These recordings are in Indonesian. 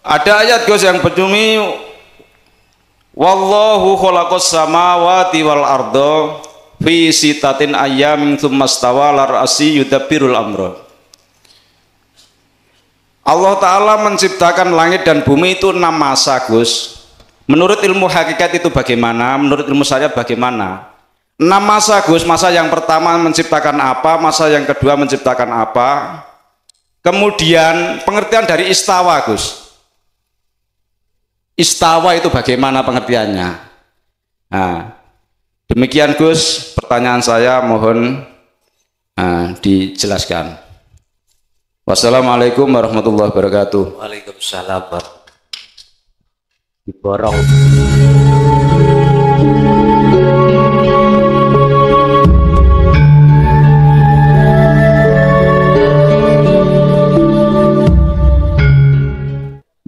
Ada ayat Gus yang bercumi wallahu khalaqas samawati wal arda fi sitatin ayyamin tsumma stawa 'alal arsy yudabbirul amra. Allah Ta'ala menciptakan langit dan bumi itu 6 masa Gus. Menurut ilmu hakikat itu bagaimana? Menurut ilmu syariat bagaimana? 6 masa Gus. Masa yang pertama menciptakan apa? Masa yang kedua menciptakan apa? Kemudian pengertian dari istawa Gus. Istawa itu bagaimana pengertiannya? Nah, demikian Gus, pertanyaan saya mohon dijelaskan. Wassalamualaikum warahmatullahi wabarakatuh. Waalaikumsalam. Diborong.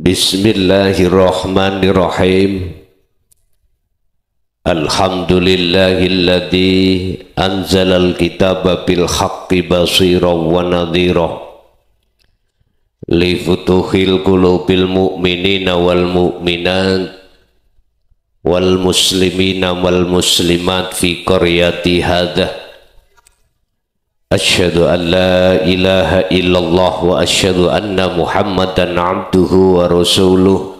Bismillahirrahmanirrahim. Alhamdulillahilladzi anzalal kitaba bil haqqi basiran wa nadhira li futuhil qulubil mu'minina wal mu'minat wal muslimina wal muslimat fi qaryati hadha. Asyhadu an la ilaha illallah wa asyhadu anna Muhammadan abduhu wa rasuluh.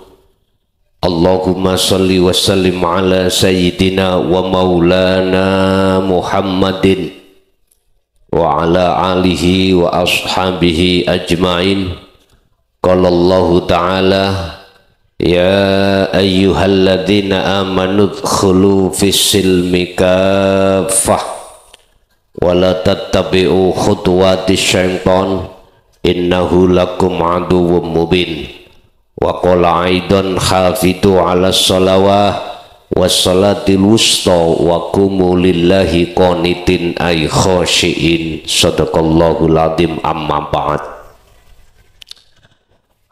Allahumma salli wa sallim ala sayyidina wa maulana Muhammadin wa ala alihi wa ashabihi ajma'in. Qala Allah ta'ala ya ayyuhalladzina amanu dkhulu fis silmi kaffah wa la tattabi'u khutuwatis syaitan innahu lakum aduwwum mubin. Wa qala aidan hafidu ala salawah wassalatil wusta wa qumu lillahi qanitin ay khashiin. Sadaqallahul azim. Amma ba'd.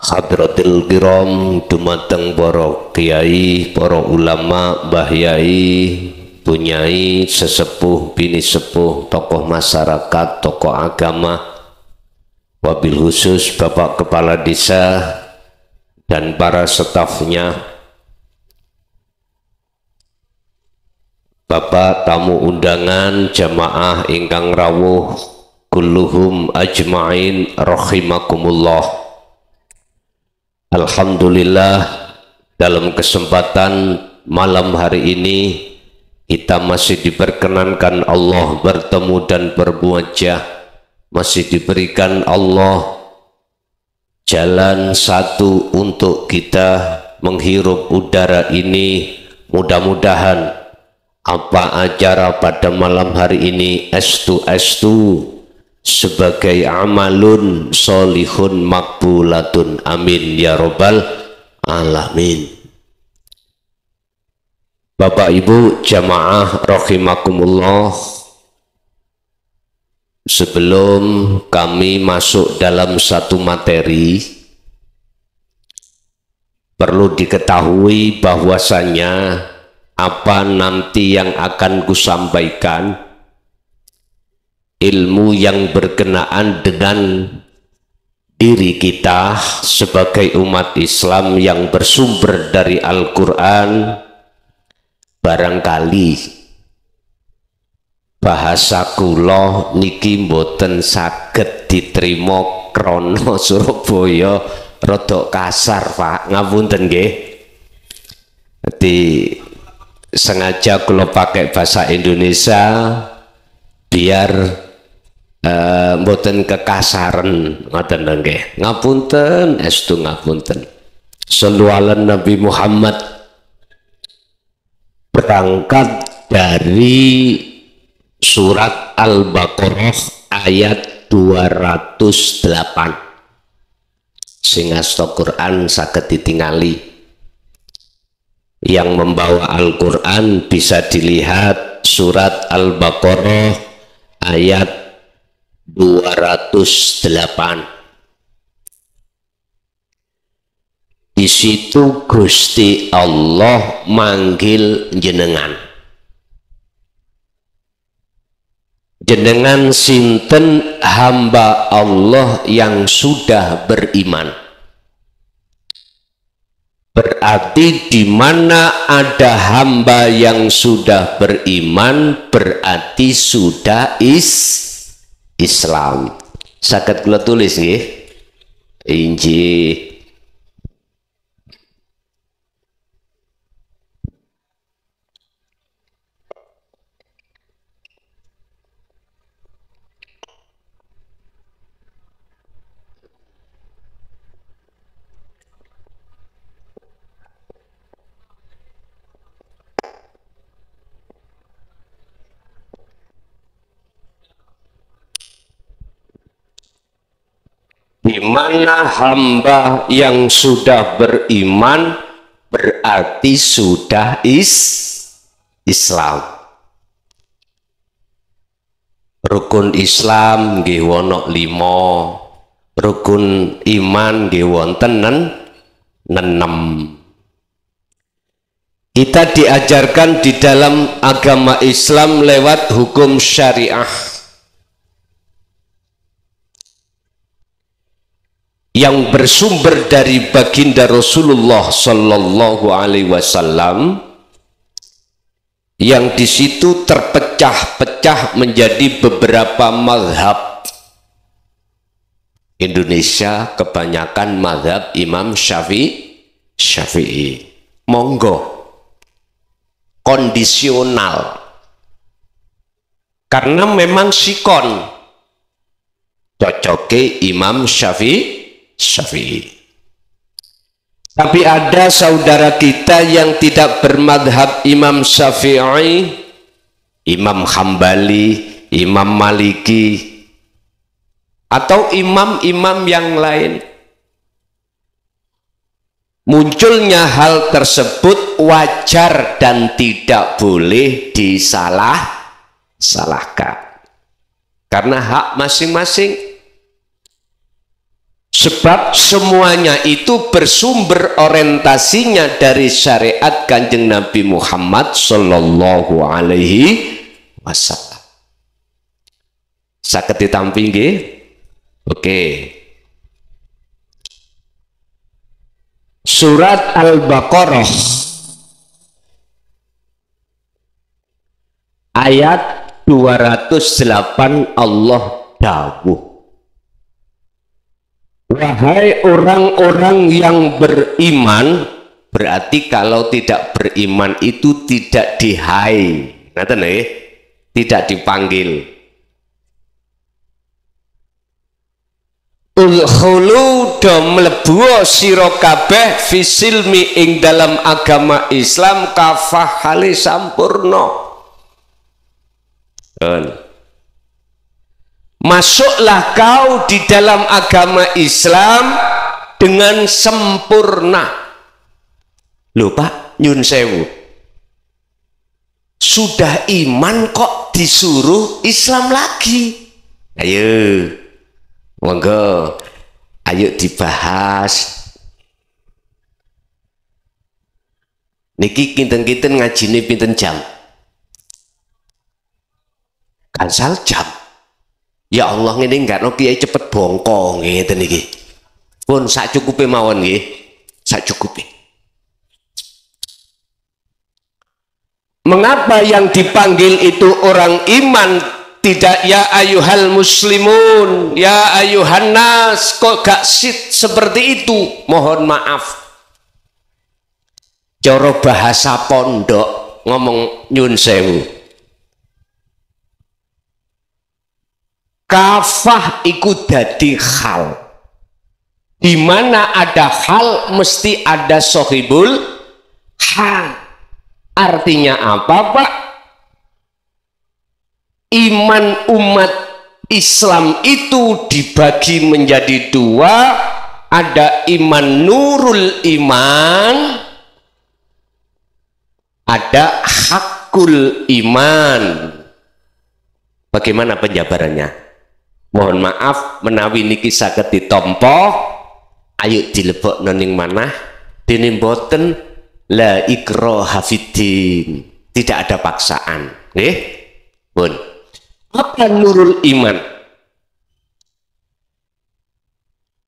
Hadratil kiram, dumateng para kiai, para ulama, mbah yai, bunyai, sesepuh, bini sepuh, tokoh masyarakat, tokoh agama, wabil khusus Bapak Kepala Desa dan para stafnya, Bapak tamu undangan, jamaah ingkang rawuh kulluhum ajma'in rahimakumullah. Alhamdulillah, dalam kesempatan malam hari ini kita masih diperkenankan Allah bertemu dan berwajah, masih diberikan Allah jalan satu untuk kita menghirup udara ini. Mudah-mudahan apa acara pada malam hari ini estu sebagai amalun solihun makbulatun, amin ya robbal alamin. Bapak Ibu jamaah rahimakumullah, sebelum kami masuk dalam satu materi, perlu diketahui bahwasanya apa nanti yang akan kusampaikan ilmu yang berkenaan dengan diri kita sebagai umat Islam yang bersumber dari Al-Quran. Barangkali bahasa kula niki mboten saged diterima krono Surabaya rada kasar Pak, ngapunten nggih. Jadi sengaja kula pakai bahasa Indonesia biar mboten kekasaran, ngoten nggih. Ngapunten, estu ngapunten. Shallu ala Nabi Muhammad. Berangkat dari surat Al-Baqarah ayat 208. Sing asta Quran saged ditingali. Yang membawa Al-Quran bisa dilihat surat Al-Baqarah ayat 208. Di situ Gusti Allah manggil jenengan. Jenengan sinten hamba Allah yang sudah beriman. Berarti di mana ada hamba yang sudah beriman, berarti sudah Islam. Saged kula tulis nggih. Injih. Di mana hamba yang sudah beriman berarti sudah Islam. Rukun Islam nggih wonten 5, rukun iman nggih wonten 6. Kita diajarkan di dalam agama Islam lewat hukum syariah yang bersumber dari baginda Rasulullah Sallallahu Alaihi Wasallam, yang di situ terpecah-pecah menjadi beberapa mazhab. Indonesia kebanyakan mazhab Imam Syafi'i. Monggo, kondisional, karena memang sikon cocoke Imam Syafi'i. Tapi ada saudara kita yang tidak bermadhab Imam Syafi'i, Imam Hambali, Imam Maliki, atau imam-imam yang lain. Munculnya hal tersebut wajar dan tidak boleh disalahkan, karena hak masing-masing. Sebab semuanya itu bersumber orientasinya dari syariat Kanjeng Nabi Muhammad Sallallahu Alaihi Wasallam. Saged ditampi nggih? Oke. Surat Al-Baqarah ayat 208 Allah dawuh, wahai orang-orang yang beriman. Berarti kalau tidak beriman itu tidak dihai, tidak dipanggil. Ulhulu do mlebu sira kabeh fisilmi ing dalam agama Islam kafah hale sampurna. Masuklah kau di dalam agama Islam dengan sempurna. Loh Pak, nyun sewu, sudah iman kok disuruh Islam lagi? Ayo, monggo, ayo dibahas. Niki kinten-kinten ngajine pinten jam? Gansal jam. Ya Allah, ngene enggak no kiai cepet bongkong ngeten iki. Pun sak cukupe mawon nggih. Sak cukupe. Mengapa yang dipanggil itu orang iman, tidak ya ayuhal muslimun, ya ayuhan nas? Kok gak seperti itu? Mohon maaf. Cara bahasa pondok ngomong nyun sewu. Kafah iku dadi hal. Di mana ada hal mesti ada sohibul hal. Artinya apa Pak? Iman umat Islam itu dibagi menjadi dua. Ada iman nurul iman, ada hakul iman. Bagaimana penjabarannya? Mohon maaf menawi niki saged ditampa, ayo dilebokno ning manah dene mboten la ikraha fiddin, tidak ada paksaan nggih. Pun apa nurul iman?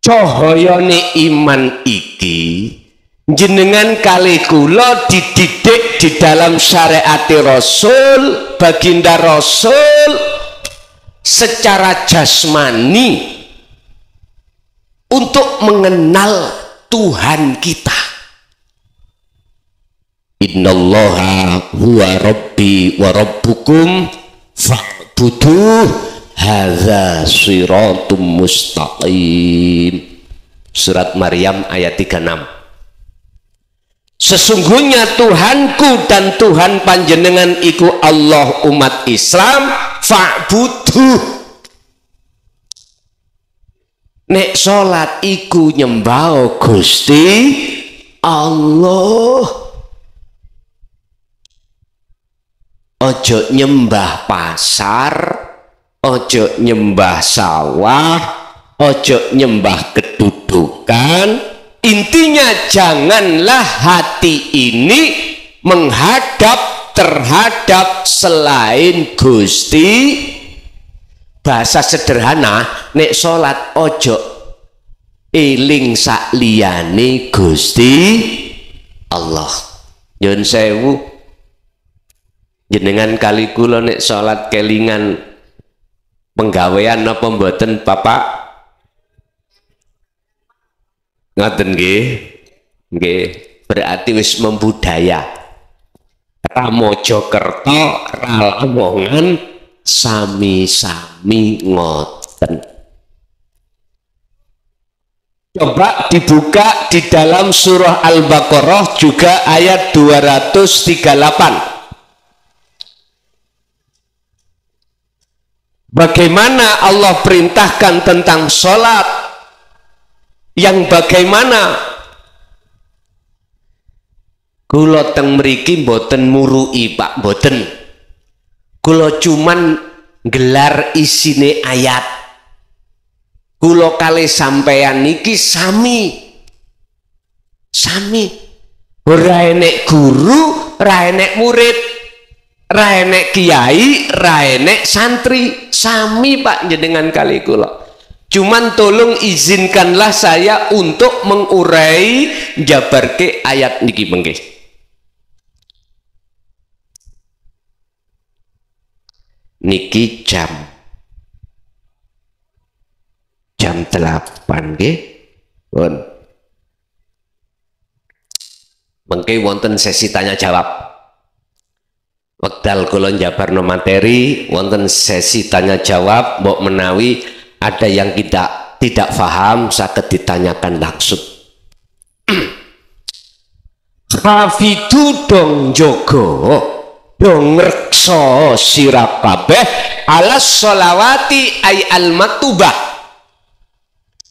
Cahayane iman iki jenengan kali kula dididik di dalam syariat Rasul, baginda Rasul secara jasmani untuk mengenal Tuhan kita. Innallaha huwa rabbi wa rabbukum fa'buduh hadza shiratum mustaqim. Surat Maryam ayat 36. Sesungguhnya Tuhanku dan Tuhan panjenengan iku Allah umat Islam fa'buduh. Nek salat iku nyembah Gusti Allah. Ojo nyembah pasar, ojo nyembah sawah, ojo nyembah kedudukan. Intinya janganlah hati ini menghadap terhadap selain Gusti. Bahasa sederhana, nek salat ojo eling sak liyane Gusti Allah. Nyun sewu, jenengan kali kula nek salat kelingan penggawean apa mboten Bapak? Ngoten nggih. Nggih, berarti wis membudaya. Ra Mojokerto, ra Lamongan, sami-sami ngoten. Coba dibuka di dalam surah Al-Baqarah juga ayat 238. Bagaimana Allah perintahkan tentang sholat, yang bagaimana kula teng mriki mboten murui Pak, mboten. Kula cuman gelar isine ayat. Kula kali sampeyan niki sami ora enek guru, ora enek murid, ra enek kiai, ra enek santri, sami Pak jenengan kali kula. Cuman tolong izinkanlah saya untuk mengurai jabarke ayat niki mengke. Niki jam 8 nggih. Pun. Mengke wonten sesi tanya jawab. Wekdal kula njabarno materi wonten sesi tanya jawab, mbok menawi ada yang tidak paham saged ditanyakan langsung. Hafidu dong jogo dong rekso sira kabeh ala sholawati ay al maktubah,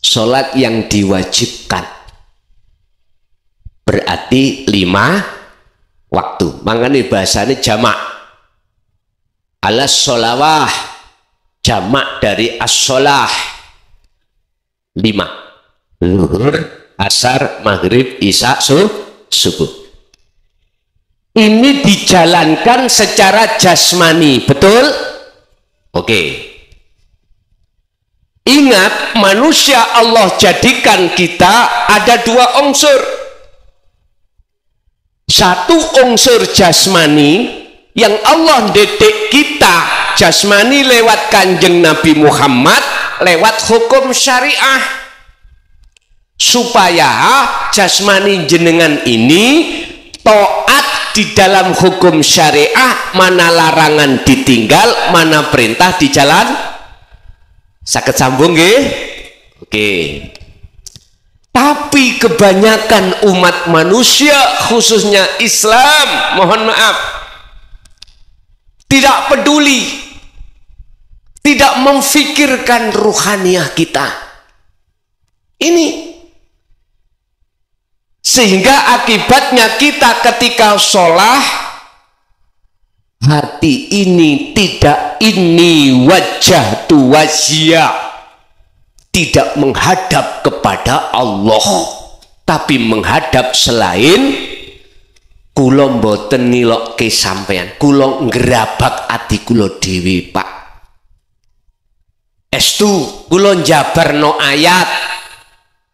salat yang diwajibkan, berarti 5 waktu. Mangane bahasane jamak. Alas sholawah, jamak dari as-sholah 5. Zuhur, asar, maghrib, isya, subuh. Ini dijalankan secara jasmani, betul? Oke. Ingat, manusia Allah jadikan kita ada 2 unsur. Satu unsur jasmani yang Allah didik kita jasmani lewat kanjeng Nabi Muhammad, lewat hukum syariah, supaya jasmani jenengan ini taat di dalam hukum syariah, mana larangan ditinggal, mana perintah dijalan. Saged sambung nggih? Oke. Tapi kebanyakan umat manusia, khususnya Islam, mohon maaf, tidak peduli, tidak memfikirkan ruhaniah kita. Ini sehingga akibatnya kita ketika sholat, hati ini tidak ini wajah tu wajah, tidak menghadap kepada Allah, tapi menghadap selain. Kula mboten nilokke sampean, kula ngrabak ati kula dhewe Pak. Estu kula njabarno ayat,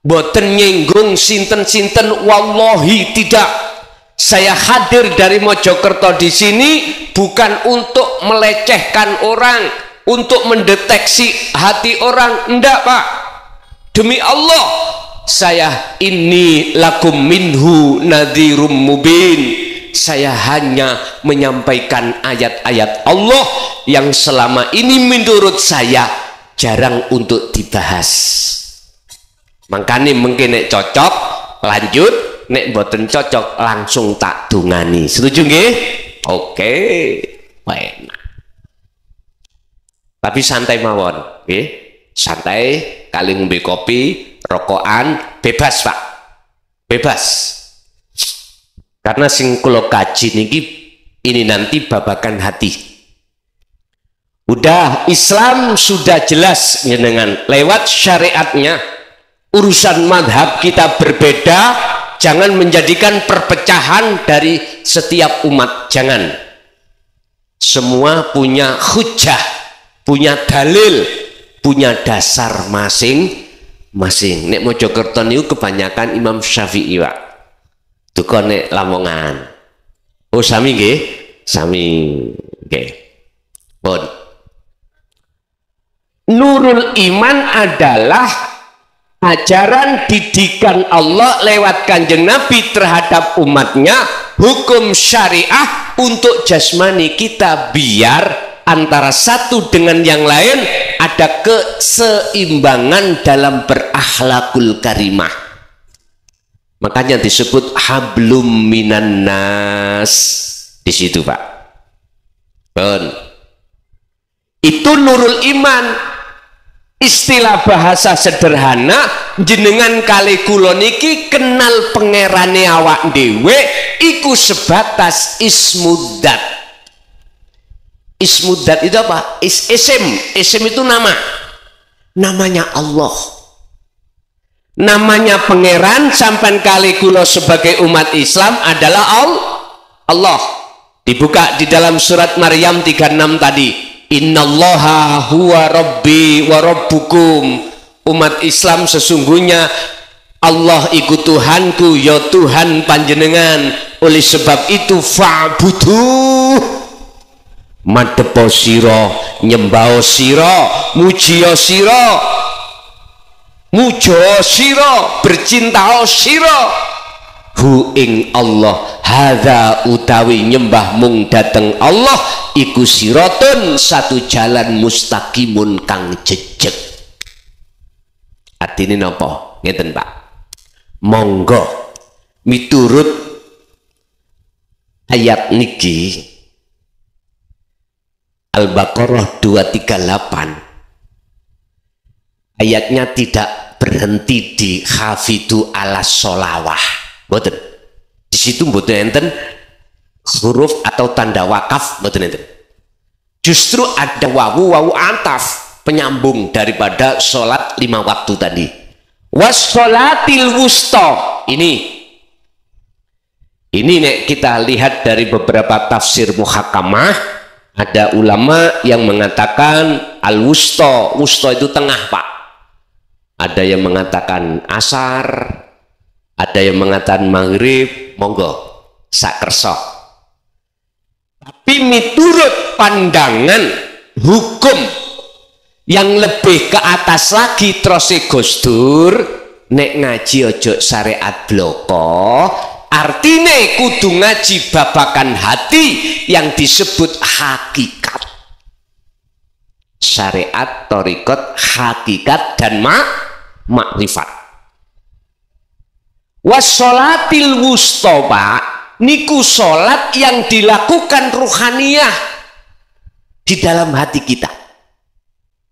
boten nyinggung sinten-sinten, wallahi tidak. Saya hadir dari Mojokerto di sini bukan untuk melecehkan orang, untuk mendeteksi hati orang, enggak Pak. Demi Allah, saya ini lakum minhu nadhirum mubin. Saya hanya menyampaikan ayat-ayat Allah yang selama ini menurut saya jarang untuk dibahas. Makanya mungkin nek cocok lanjut, nek boten cocok langsung tak dungani. Setuju nggih? Oke, enak. Tapi santai mawon, nggih. Santai, kali ngombe kopi, rokokan, bebas Pak. Bebas. Karena sing kula kaji niki ini nanti babakan hati. Udah Islam sudah jelas dengan lewat syariatnya. Urusan madhab kita berbeda, jangan menjadikan perpecahan dari setiap umat, jangan. Semua punya hujjah, punya dalil, punya dasar masing-masing. Nek Mojokerto niku kebanyakan Imam Syafi'i Pak. Duka nek Lamongan. Oh sami nggih? Sami nggih. Pun. Nurul iman adalah ajaran didikan Allah lewat Kanjeng Nabi terhadap umatnya, hukum syariah untuk jasmani kita biar antara satu dengan yang lain ada keseimbangan dalam berakhlakul karimah. Makanya disebut hablum minan nas di situ Pak. Bon. Itu nurul iman. Istilah bahasa sederhana, jenengan kali kula niki kenal pangerane awak dhewe iku sebatas ismuddat. Ismuddat itu apa? Isim itu nama. Namanya Allah. Namanya pangeran sampan kali kula sebagai umat Islam adalah Allah. Dibuka di dalam surat Maryam 36 tadi. Innallaha huwa rabbi wa rabbukum. Umat Islam sesungguhnya Allah iku Tuhanku, ya Tuhan panjenengan. Oleh sebab itu fa'budu, madepo sira, nyembah sira, mujiya sira, muja sira, bercinta sira hu ing Allah. Hadza utawi nyembah mung dateng Allah iku siratun satu jalan mustaqimun kang jejeg. Artine napa? Ngeten Pak. Monggo miturut ayat niki Al-Baqarah 238. Ayatnya tidak berhenti di hafidu ala sholawah. Mboten. Di situ mboten enten huruf atau tanda wakaf, mboten enten. Justru ada wawu antaf penyambung daripada sholat 5 waktu tadi. Wassolatil wusta. Ini nek kita lihat dari beberapa tafsir muhakamah, ada ulama yang mengatakan al-wusta. Wusta itu tengah Pak. Ada yang mengatakan asar, ada yang mengatakan maghrib, monggo sak kersa. Tapi miturut pandangan hukum yang lebih ke atas lagi terus Gus Dur, nek ngaji ojo syariat bloko, artine kudu ngaji babakan hati yang disebut hakikat. Syariat, thariqat, hakikat dan makrifat. Wassolatil wusta Pak, niku sholat yang dilakukan ruhaniyah di dalam hati kita.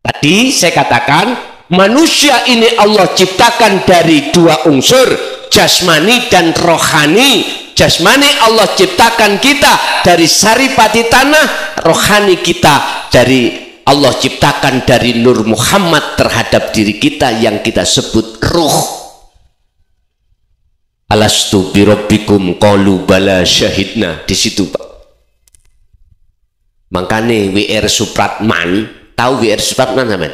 Tadi saya katakan manusia ini Allah ciptakan dari 2 unsur, jasmani dan rohani. Jasmani Allah ciptakan kita dari saripati tanah, rohani kita dari Allah ciptakan dari Nur Muhammad terhadap diri kita yang kita sebut ruh. Alastu birabbikum qalu bala syahidna. Di situ Pak. Makanya WR Supratman, tahu WR Supratman sampean?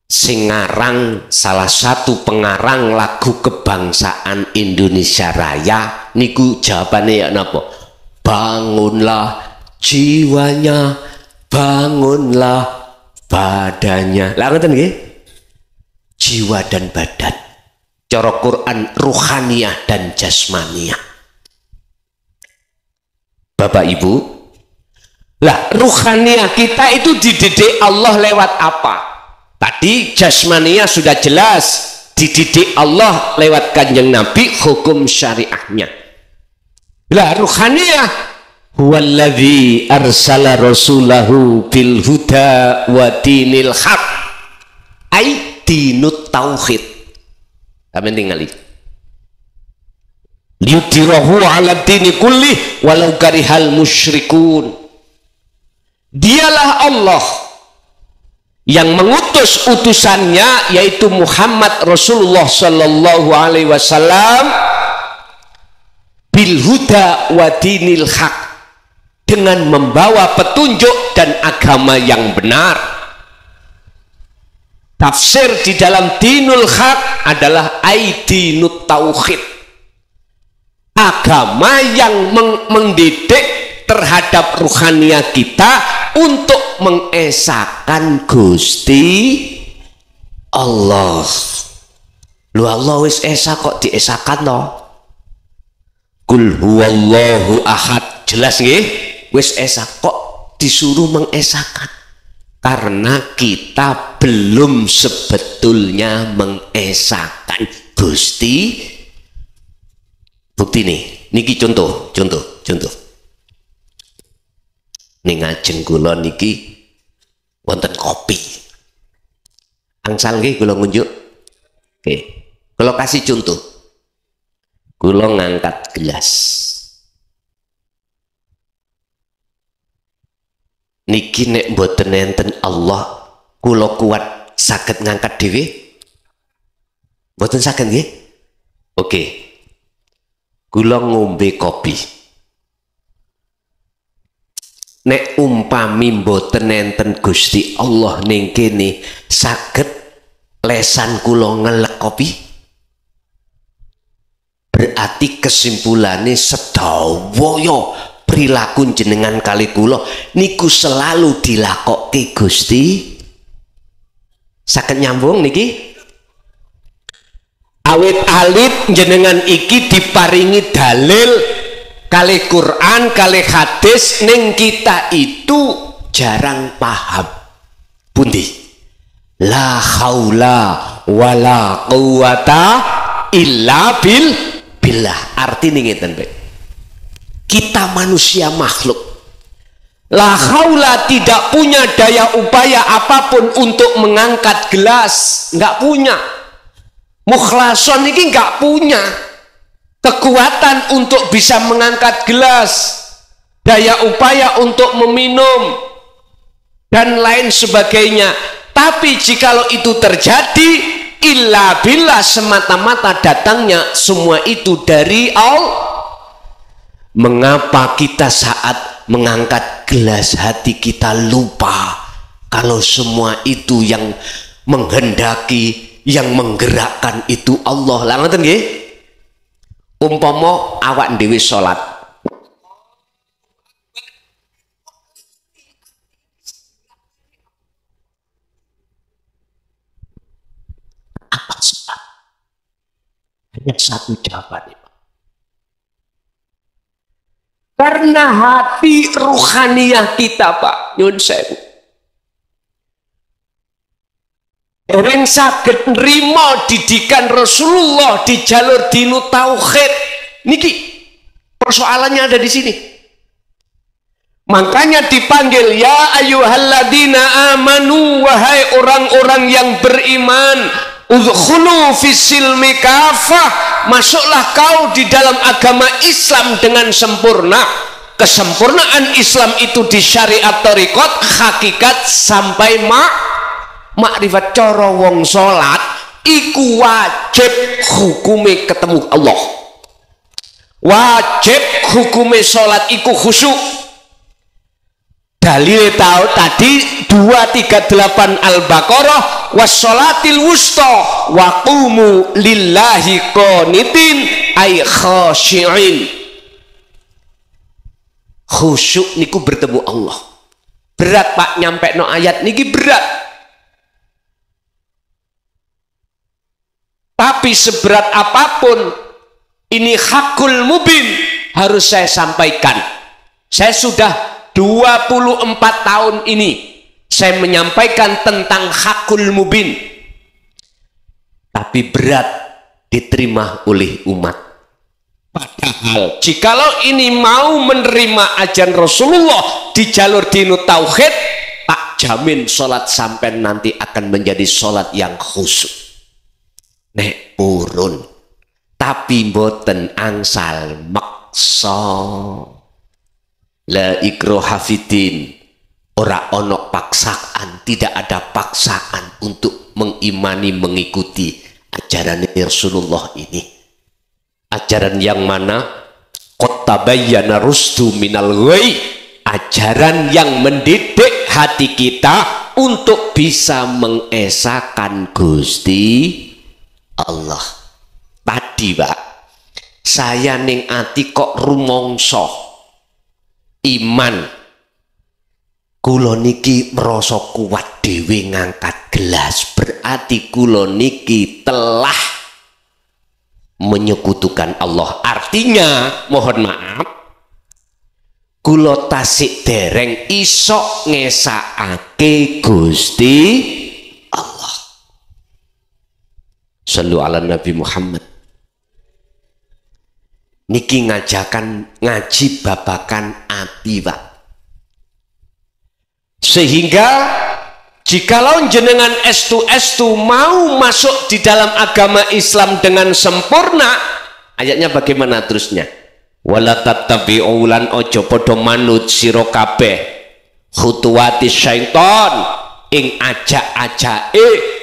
sing ngarang salah satu pengarang lagu kebangsaan Indonesia Raya niku jawabannya ya napa? Bangunlah jiwanya, bangunlah badannya. Lah ngoten nggih? Jiwa dan badan. Cara Quran ruhaniyah dan jasmaniyah. Bapak Ibu, lah ruhaniyah kita itu dididik Allah lewat apa? Tadi jasmania sudah jelas, dididik Allah lewat Kanjeng Nabi, hukum syariahnya. Lah ruhaniyah, huwallazi arsala rasulahu bil huda wa dinil haq, ai dinut tauhid. Sampeyan tingali. Liyudhirahu ala dini kulli walau karihal musyrikun. Dialah Allah yang mengutus utusannya yaitu Muhammad Rasulullah sallallahu alaihi wasallam bil huda wa dinil haq, dengan membawa petunjuk dan agama yang benar. Tafsir di dalam dinul haq adalah aidinut tauhid, agama yang mendidik terhadap ruhaniah kita untuk mengesahkan Gusti Allah. Lu Allah wis esa kok diesakan no? Kul huwallahu ahad, jelas nggih? Wis esa kok disuruh mengesahkan? Karena kita belum sebetulnya mengesahkan Gusti. Bukti nih, niki contoh. Ning ngajeng kula niki wonten kopi. Angsal nggih kula ngunjuk. Oke. Kula kasih contoh. Kula ngangkat gelas. Niki nek mboten enten Allah, kula kuat saged ngangkat dhewe? Mboten saged nggih? Oke. Kula ngombe kopi. Nek umpami mboten enten Gusti Allah ning kene, saged lesan kula ngelek kopi? Berarti kesimpulannya sedaya perilaku jenengan kali kula niku selalu dilakokke Gusti. Saged nyambung niki? Awit alit jenengan iki diparingi dalil kali Quran, kali hadis, ning kita itu jarang paham. Pundi? La haula wala quwata illa billah. Artine ngeten, Pak. Kita manusia makhluk. La haula tidak punya daya upaya apapun untuk mengangkat gelas, enggak punya. Mukhlason ini enggak punya kekuatan untuk bisa mengangkat gelas, daya upaya untuk meminum dan lain sebagainya. Tapi jikalau itu terjadi, illa billah, semata-mata datangnya semua itu dari Allah. Mengapa kita saat mengangkat gelas hati kita lupa kalau semua itu yang menghendaki, yang menggerakkan itu Allah? Lah ngoten nggih? Umpama awak dhewe salat, apa sebab? Hanya satu jawabannya, karena hati ruhaniyah kita, Pak, nyun sewu, orang saged nrimo didikan Rasulullah di jalur dinu tauhid. Niki persoalannya ada di sini. Makanya dipanggil ya ayyuhalladzina amanu, wahai orang-orang yang beriman, udkhulu fisilmi kafah, masuklah kau di dalam agama Islam dengan sempurna. Kesempurnaan Islam itu di syariat thariqat, hakikat sampai makrifat. Cara wong salat iku wajib hukume ketemu Allah. Wajib hukume salat iku khusyuk. dalil tahu tadi 238 Al-Baqarah, wassolatil wusta wa qumu lillahi qanitin ay khashi'in. Khusyuk niku bertemu Allah. Berat Pak nyampe no ayat niki berat. Tapi seberat apapun ini hakul mubin harus saya sampaikan. Saya sudah 24 tahun ini saya menyampaikan tentang hakul mubin. Tapi berat diterima oleh umat. Padahal jikalau ini mau menerima ajaran Rasulullah di jalur dinu tauhid, tak jamin sholat sampai nanti akan menjadi sholat yang khusyuk. Nek purun, tapi mboten angsal maksa. La ikraha fiddin, ora ono paksaan, tidak ada paksaan untuk mengimani mengikuti ajaran Rasulullah ini. Ajaran yang mana? Qad tabayyana rusdu minal ghayy, ajaran yang mendidik hati kita untuk bisa mengesahkan Gusti Allah. Tadi Pak, saya ning ati kok rumangsa iman kula niki merasa kuat dhewe ngangkat gelas, berarti kula niki telah menyekutukan Allah. Artinya mohon maaf, kula tasik dereng iso ngesakake Gusti Allah. Shallu ala Nabi Muhammad. Niki ngajakan ngaji babakan ati Pak. Sehingga jikalau jenengan estu mau masuk di dalam agama Islam dengan sempurna, ayatnya bagaimana terusnya? Wala tattabi'u lan ojo podo manut sira kabeh khutuwati syaiton ing ajak-ajake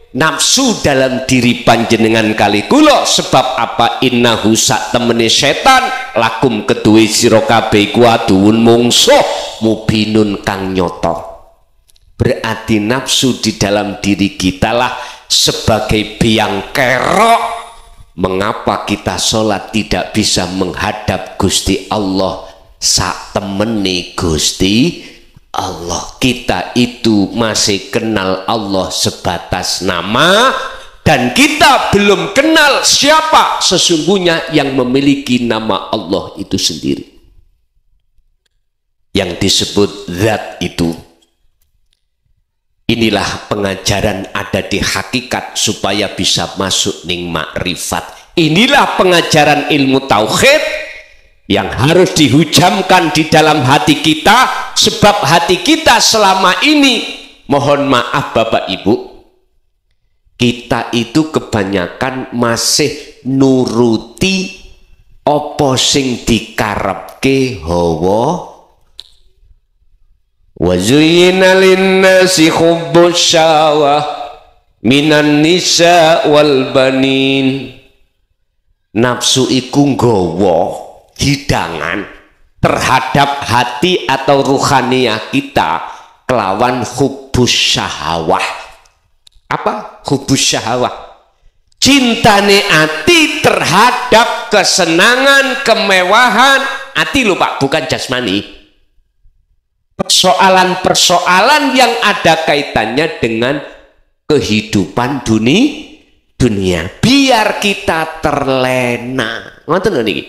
nafsu dalam diri panjenengan kali kula. Sebab apa? Innahu sak temene setan lakum keduwe sira kabeh iku aduun mungsuh mubinun kang nyata. Berarti nafsu di dalam diri kita lah sebagai biang kerok mengapa kita sholat tidak bisa menghadap Gusti Allah sak temeni Gusti Allah. Kita itu masih kenal Allah sebatas nama, dan kita belum kenal siapa sesungguhnya yang memiliki nama Allah itu sendiri, yang disebut zat itu. Inilah pengajaran ada di hakikat supaya bisa masuk ning makrifat. Inilah pengajaran ilmu tauhid yang harus dihujamkan di dalam hati kita, sebab hati kita selama ini, mohon maaf Bapak Ibu, kita itu kebanyakan masih nuruti apa sing dikarepke hawa. Wa zuyyina lin-nasi hubbus syahwah minan nisa wal banin. Nafsu iku nggawa hidangan terhadap hati atau ruhaniyah kita kelawan hubbus syahwah. Apa hubbus syahwah? Cintane ati terhadap kesenangan, kemewahan ati lho Pak, bukan jasmani. Persoalan-persoalan yang ada kaitannya dengan kehidupan dunia, biar kita terlena. Ngoten niki.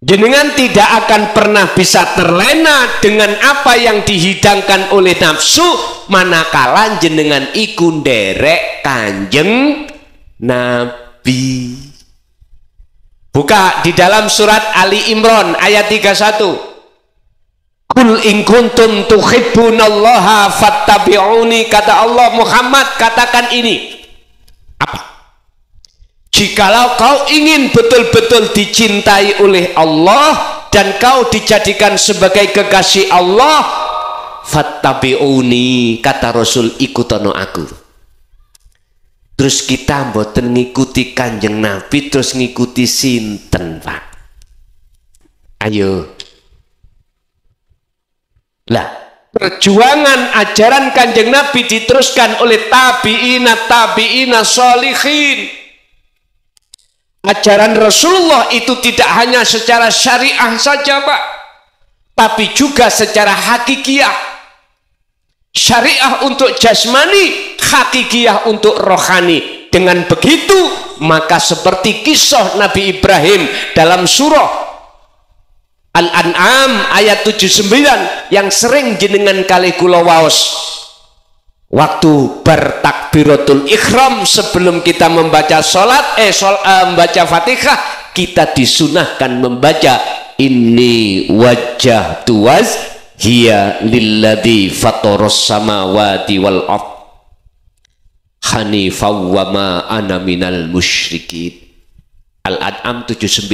Jenengan tidak akan pernah bisa terlena dengan apa yang dihidangkan oleh nafsu manakala jenengan iku nderek Kanjeng Nabi. Buka di dalam surat Ali Imran ayat 31. Kul in kuntum tuhibbunallaha fattabi'uni, kata Allah, Muhammad katakan ini. Apa? Jikalau kau ingin betul-betul dicintai oleh Allah dan kau dijadikan sebagai kekasih Allah, fattabi'uni, kata Rasul, ikutono aku. Terus kita mboten ngikuti Kanjeng Nabi, terus ngikuti sinten Pak? Ayo, Lah, perjuangan ajaran Kanjeng Nabi diteruskan oleh tabi'ina sholihin. Ajaran Rasulullah itu tidak hanya secara syariah saja, Pak, tapi juga secara hakikiyah. Syariah untuk jasmani, hakikiyah untuk rohani. Dengan begitu, maka seperti kisah Nabi Ibrahim dalam surah Al-An'am ayat 79 yang sering jenengan kali kula waos. Waktu bertakbiratul ikhram sebelum kita membaca membaca Fatihah, kita disunahkan membaca inni wajjahtu wajhiya lilladzi fataras samawati wal ardh hanifan wa ma ana minal musyrikin. Al-An'am 79.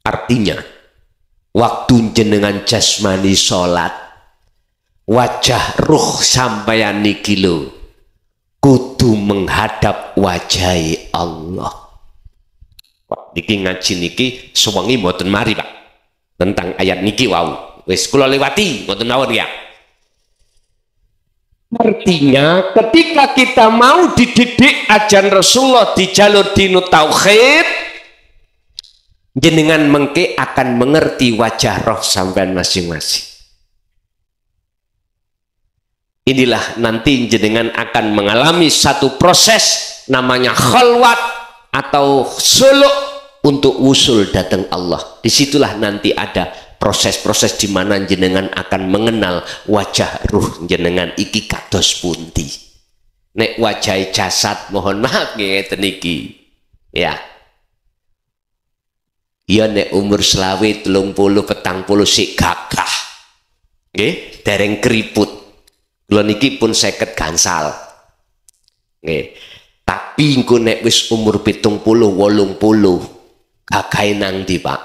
Artinya, waktu jenengan jasmani salat, wajah ruh sampeyan niki lho kudu menghadap wajah Allah. Niki ngaji niki sewengi mboten mari, Pak. Tentang ayat niki wau. Wis kula lewati mboten mawon ya. Artinya ketika kita mau dididik ajaran Rasulullah di jalur dinut tauhid, jenengan mengke akan mengerti wajah roh sampean masing-masing. Inilah nanti jenengan akan mengalami satu proses namanya khalwat atau suluk untuk wusul datang Allah. Disitulah nanti ada proses-proses di mana jenengan akan mengenal wajah ruh jenengan iki kados pundi. Nek wajah jasad mohon maaf ngeten iki. Ya. Ya nek umur selawe 30 petang puluh sik gagah. Nggih, dereng keriput. Kula niki pun 50 gansal. Nggih. Tapi engko nek wis umur 70 80 gagahe nang ndi, Pak?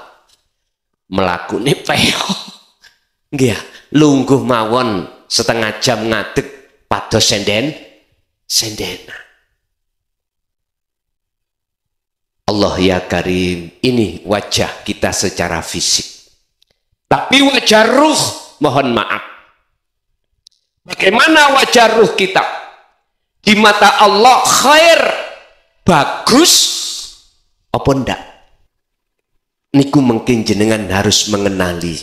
Melakune peo. Nggih, lungguh mawon setengah jam ngadeg pados sendena. Allah ya Karim, ini wajah kita secara fisik. Tapi wajah ruh, mohon maaf. Bagaimana wajah ruh kita? Di mata Allah khair, bagus, apa ndak? Niku mungkin jenengan harus mengenali.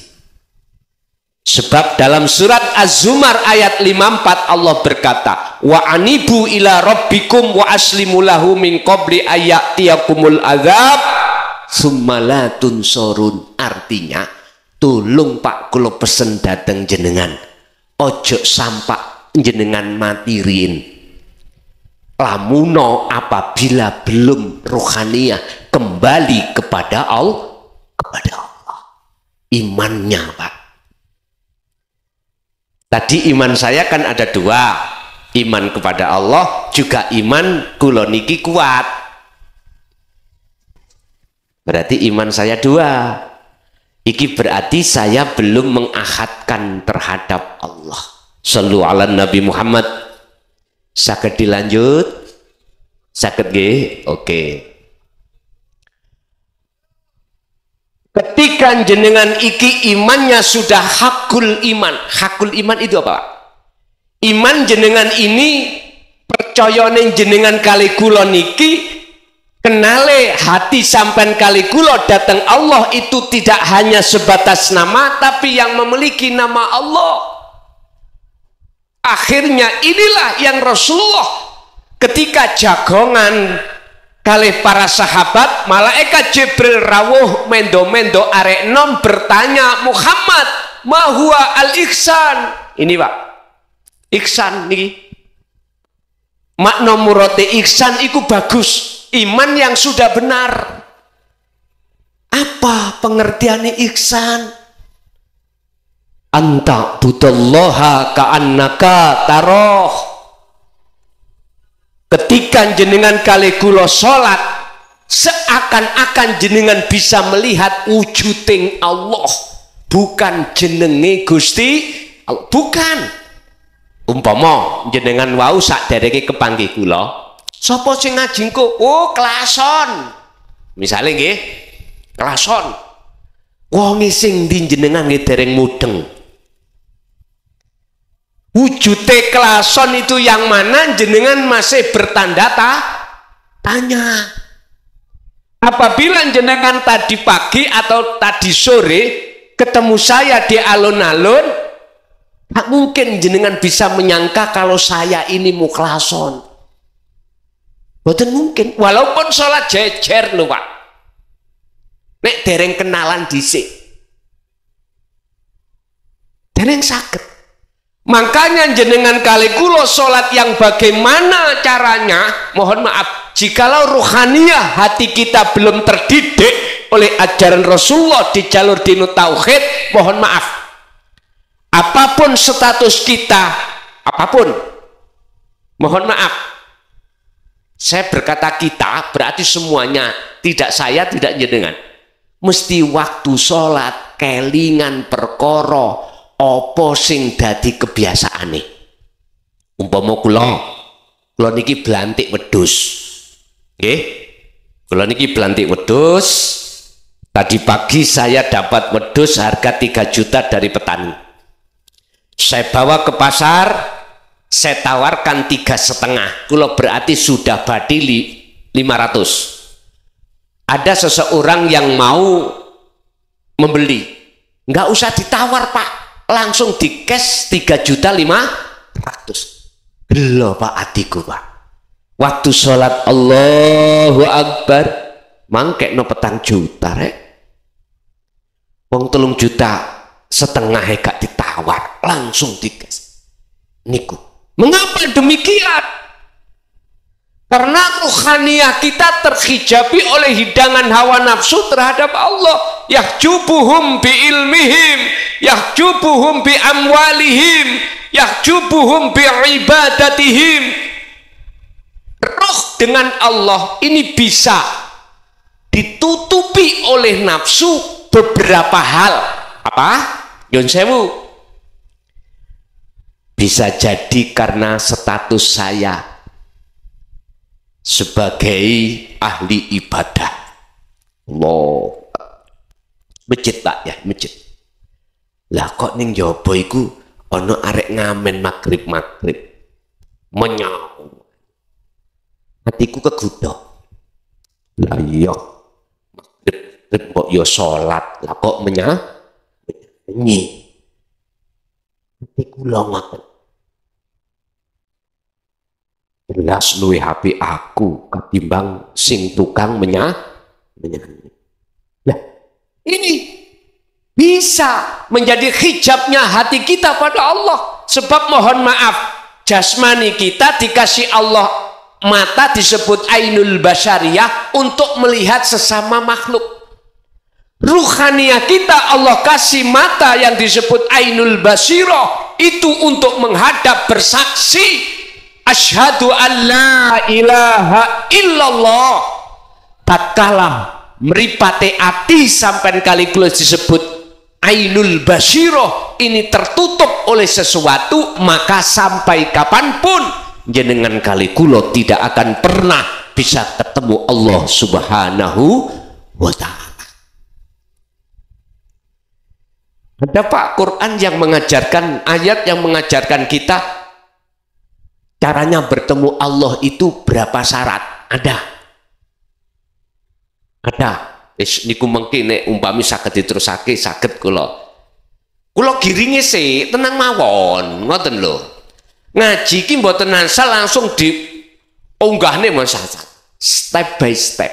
Sebab dalam surat Az-Zumar ayat 54 Allah berkata, wa anibu ila rabbikum wa aslimu lahu min qabli ayatiyakumul azab summa la tunsorun. Artinya, tolong Pak kula pesen dateng jenengan, ojo sampak jenengan matirin. Lamuno apabila belum rohaniyah kembali kepada Allah, imannya, Pak. Tadi iman saya kan ada dua, iman kepada Allah juga iman kula niki kuat. Berarti iman saya dua. Iki berarti saya belum mengahadkan terhadap Allah. Shallu ala Nabi Muhammad. Saged dilanjut? Saged nggih? Oke. Ketika jenengan iki imannya sudah hakul iman. Hakul iman itu apa, Pak? Iman jenengan ini percayane jenengan kali kula niki kenale hati sampean kali kula datang Allah itu tidak hanya sebatas nama tapi yang memiliki nama Allah. Akhirnya inilah yang Rasulullah ketika jagongan kali para sahabat, malaikat Jibril rawuh mendo-mendo arek nom bertanya, Muhammad, ma huwa al-ihsan? Ini, Pak. Ihsan niki. Makna murate ihsan iku bagus, iman yang sudah benar. Apa pengertiannya ihsan? Anta budallaha ka'annaka taroh. Ketika jenengan kali kula salat, seakan-akan jenengan bisa melihat wujuding Allah, bukan jenenge Gusti Allah, bukan. Umpama jenengan wau sakdereke kepanggih kula, sapa sing ngaji engko? Oh, klason. Misale nggih, klason. wong sing ndi jenengan nggih dereng mudeng. Wujute klason itu yang mana jenengan masih bertanda tanya. Apabila jenengan tadi pagi atau tadi sore ketemu saya di alun-alun, tak mungkin jenengan bisa menyangka kalau saya ini mukhlason. Boten mungkin, walaupun sholat jejer lho Pak. Nek dereng kenalan dhisik. Dereng saged. Makanya jenengan kali kula sholat yang bagaimana caranya, mohon maaf, jikalau ruhaniyah hati kita belum terdidik oleh ajaran Rasulullah di jalur dinut tauhid, mohon maaf, apapun status kita, apapun, mohon maaf, saya berkata kita berarti semuanya, tidak saya, tidak jenengan, mesti waktu sholat kelingan perkara apa sing dadi kebiasaane. Umpama kula niki blantik wedhus. Nggih. Kula niki blantik wedhus. Tadi pagi saya dapat wedhus harga 3 juta dari petani. Saya bawa ke pasar, saya tawarkan 3,5. Kula berarti sudah badi 500. Ada seseorang yang mau membeli. Nggak usah ditawar Pak, langsung di cash 3.500.000. Gelo Pak atiku Pak. Waktu sholat Allahu Akbar mangkekno 4 juta rek. Wong 3,5 juta gak ditawar, langsung di cash. Niku. Mengapa demikian? Karena ruhaniyah kita terhijabi oleh hidangan hawa nafsu terhadap Allah. Yahjubuhum bi ilmihim, yahjubuhum bi amwalihim, yahjubuhum bi ibadatihim. Roh dengan Allah ini bisa ditutupi oleh nafsu beberapa hal. Apa? Yon sewu. Bisa jadi karena status saya sebagai ahli ibadah. Allah, masjid Pak ya, masjid. Lah kok ning jaba iku ana arek ngamen maghrib menyau. Hatiku kegodhog. Lah iya maghrib kok yo salat, lah kok menyanyi. Hatiku longaken. Jelas luwih HP aku ketimbang sing tukang menyanyi. Nah, ini bisa menjadi hijabnya hati kita pada Allah. Sebab mohon maaf, jasmani kita dikasih Allah mata disebut ainul basyariyah untuk melihat sesama makhluk. Ruhaniyah kita Allah kasih mata yang disebut ainul basirah itu untuk menghadap bersaksi. Asyhadu an la ilaha illallah. Tatkala mripate ati sampai kali kula disebut ainul basirah ini tertutup oleh sesuatu, maka sampai kapanpun jenengan kali kula tidak akan pernah bisa ketemu Allah Subhanahu wa ta'ala. Ada Pak Quran yang mengajarkan, ayat yang mengajarkan kita caranya bertemu Allah itu berapa syarat? Ada. Niku mengki nek umpami saged diterusake saged kula. Kula giringe sih tenang mawon, ngoten lho. Ngaji ki mboten asal langsung diunggahne mawon step by step.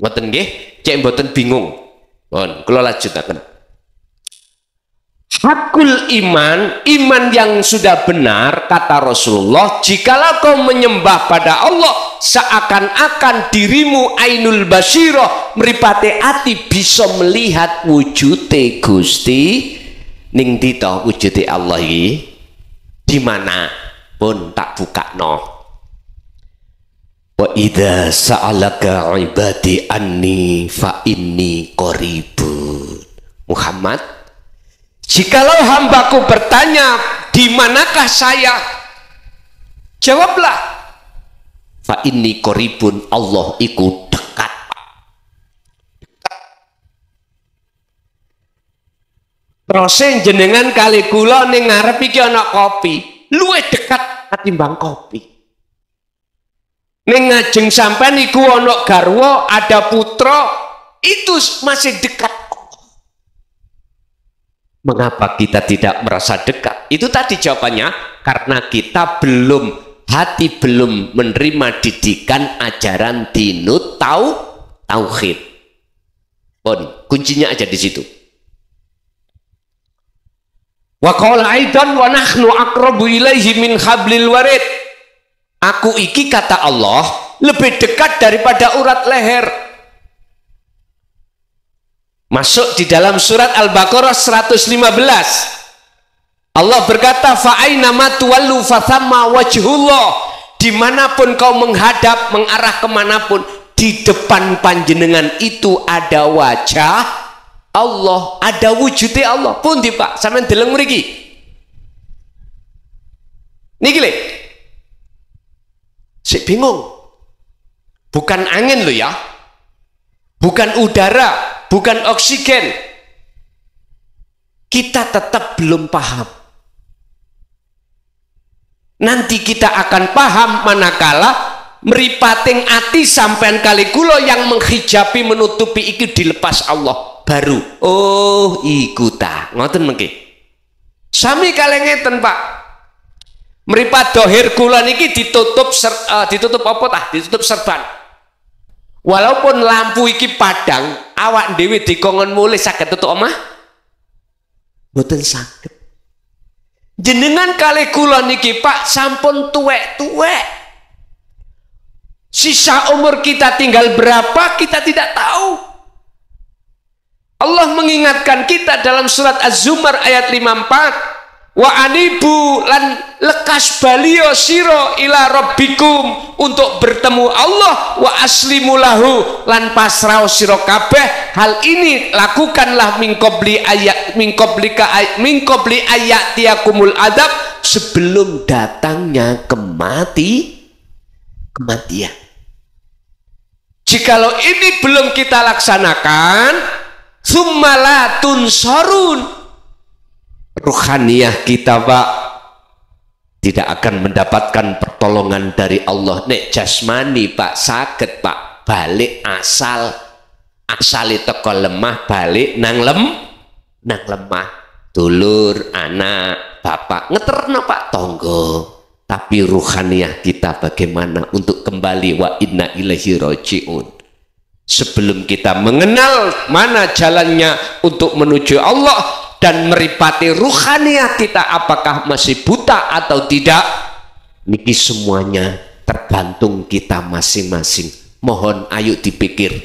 Ngoten nggih, cek mboten bingung. Pun kula lanjutaken. Hakul iman, iman yang sudah benar, kata Rasulullah, jikalau kau menyembah pada Allah seakan-akan dirimu ainul basirah, mripate ati bisa melihat wujude Gusti ning dita wujude Allah iki di mana pun tak bukakno. Wa idza sa'alaka ibadi anni fa inni qaribun. Muhammad, jikalau hambaku bertanya di manakah saya, jawablah fa inni qaribun, Allah iku dekat. Terus jenengan kali kula ning ngarep iki ana kopi, luwih dekat katimbang kopi. Ning ngajeng sampean iku ana garwa, ada putra, itu masih dekat. Mengapa kita tidak merasa dekat? Itu tadi jawabannya, karena kita hati belum menerima didikan ajaran dinut tauhid. Kuncinya aja di situ. Wa qala aidan wa nahnu aqrabu ilaihi min hablil warid. Aku iki kata Allah lebih dekat daripada urat leher. Masuk di dalam surat Al-Baqarah 115. Allah berkata, fa aina ma tuwallu fa thamma wajhullah. Dimanapun kau menghadap, mengarah kemanapun, di depan panjenengan itu ada wajah Allah, ada wujudnya Allah. Pundi Pak, sampean deleng mriki. Niki lho. Sik bingung. Bukan angin lo ya. Bukan udara, bukan oksigen. Kita tetap belum paham. Nanti kita akan paham manakala meripating ati sampean kali kula yang menghijabi menutupi iki dilepas Allah. Baru oh iku ta ngoten mengki sami kalih ngeten Pak, mripat dohir kula niki ditutup apa tah, ditutup serban. Walaupun lampu iki padang, awak dhewe dikongkon mulih saged tutup omah mboten saged. Jenengan kalih kula niki Pak sampun tuwek-tuwek, sisa umur kita tinggal berapa kita tidak tahu. Allah mengingatkan kita dalam surat Az-Zumar ayat 54, wa anibu lan lekas balio siro ila rabbikum, untuk bertemu Allah, wa aslimu lahu lan pasrah siro kabeh. Hal ini lakukanlah min qabli ayatiyakumul adab, sebelum datangnya kematian. Jikalau ini belum kita laksanakan, summalatun sorun, ruhaniyah kita Pak tidak akan mendapatkan pertolongan dari Allah. Nek jasmani Pak saged Pak, balik asal teko lemah, balik nang lemah. Dulur, anak, bapak ngeterno Pak tonggo. Tapi ruhaniyah kita bagaimana untuk kembali, wa inna ilaihi rajiun. Sebelum kita mengenal mana jalannya untuk menuju Allah dan meripati ruhaniyah kita apakah masih buta atau tidak, niki semuanya tergantung kita masing-masing. Mohon ayo dipikir,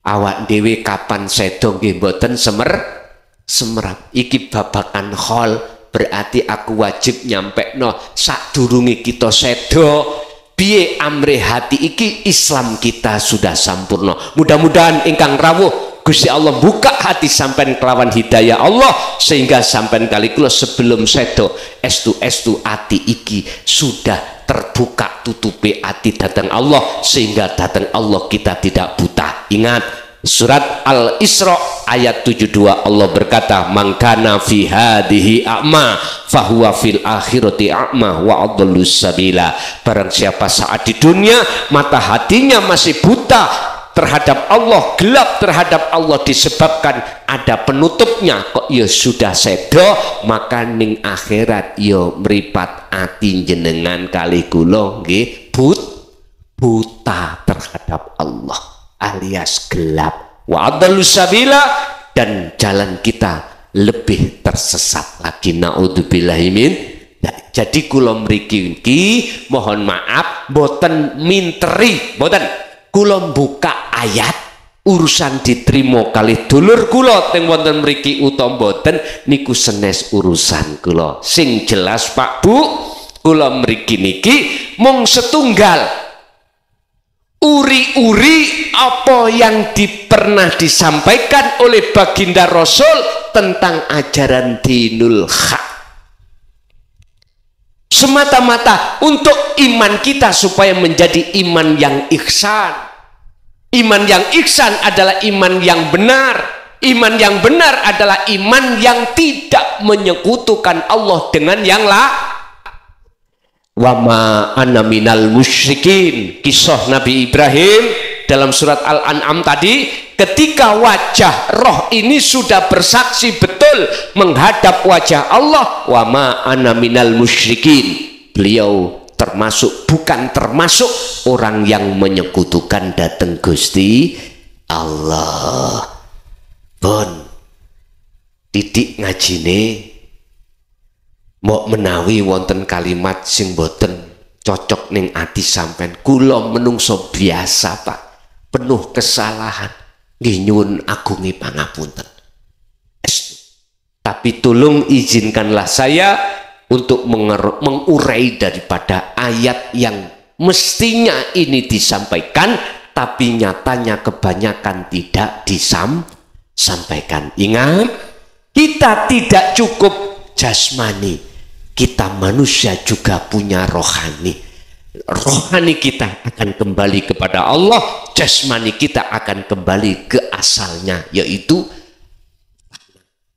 awak dewe kapan sedo nggih mboten semerap. Iki babakan hol, berarti aku wajib nyampe no sadurunge kita sedo. Piye amre hati iki Islam kita sudah sampurna. Mudah-mudahan ingkang rawuh Gusti Allah buka hati sampean kelawan hidayah Allah, sehingga sampean kali kula sebelum sedo estu ati iki sudah terbuka tutupi ati datang Allah, sehingga datang Allah kita tidak buta. Ingat surat Al-Isra ayat 72, Allah berkata, mangkana fi hadhihi a'ma fahuwa fil akhirati a'ma wa adallus sabila. Barang siapa saat di dunia mata hatinya masih buta terhadap Allah, gelap terhadap Allah disebabkan ada penutupnya, kok ya sudah sedo, maka ning akhirat ya mripat ati jenengan kali kula nggih buta terhadap Allah, alias gelap, wa adallus sabila, dan jalan kita lebih tersesat lagi. Naudzubillahi min. Jadi kula mriki iki mohon maaf boten minteri, boten kula buka ayat urusan diterima kali dulur kula teng wonten mriki utawa boten niku senes urusan kula. Sing jelas Pak Bu, kula mriki niki mung setunggal uri-uri apa yang pernah disampaikan oleh baginda Rasul tentang ajaran dinul haq, semata-mata untuk iman kita supaya menjadi iman yang ihsan. Iman yang ihsan adalah iman yang benar, Iman yang benar adalah iman yang tidak menyekutukan Allah dengan yang lain. Wa ma ana minal musyrikin. Kisah Nabi Ibrahim dalam surat Al-An'am tadi, ketika wajah roh ini sudah bersaksi betul menghadap wajah Allah, wa ma ana minal musyrikin. Beliau bukan termasuk orang yang menyekutukan datang Gusti Allah. Bon, titik ngajine mau menawi wonten kalimat sing boten cocok ning ati sampean. Kula menungso biasa Pak, penuh kesalahan, nggih nyuwun agungi pangapunten. Tapi tolong izinkanlah saya untuk mengurai daripada ayat yang mestinya ini disampaikan tapi nyatanya kebanyakan tidak disampaikan. Ingat, kita tidak cukup jasmani, kita manusia juga punya rohani. Rohani kita akan kembali kepada Allah, jasmani kita akan kembali ke asalnya, yaitu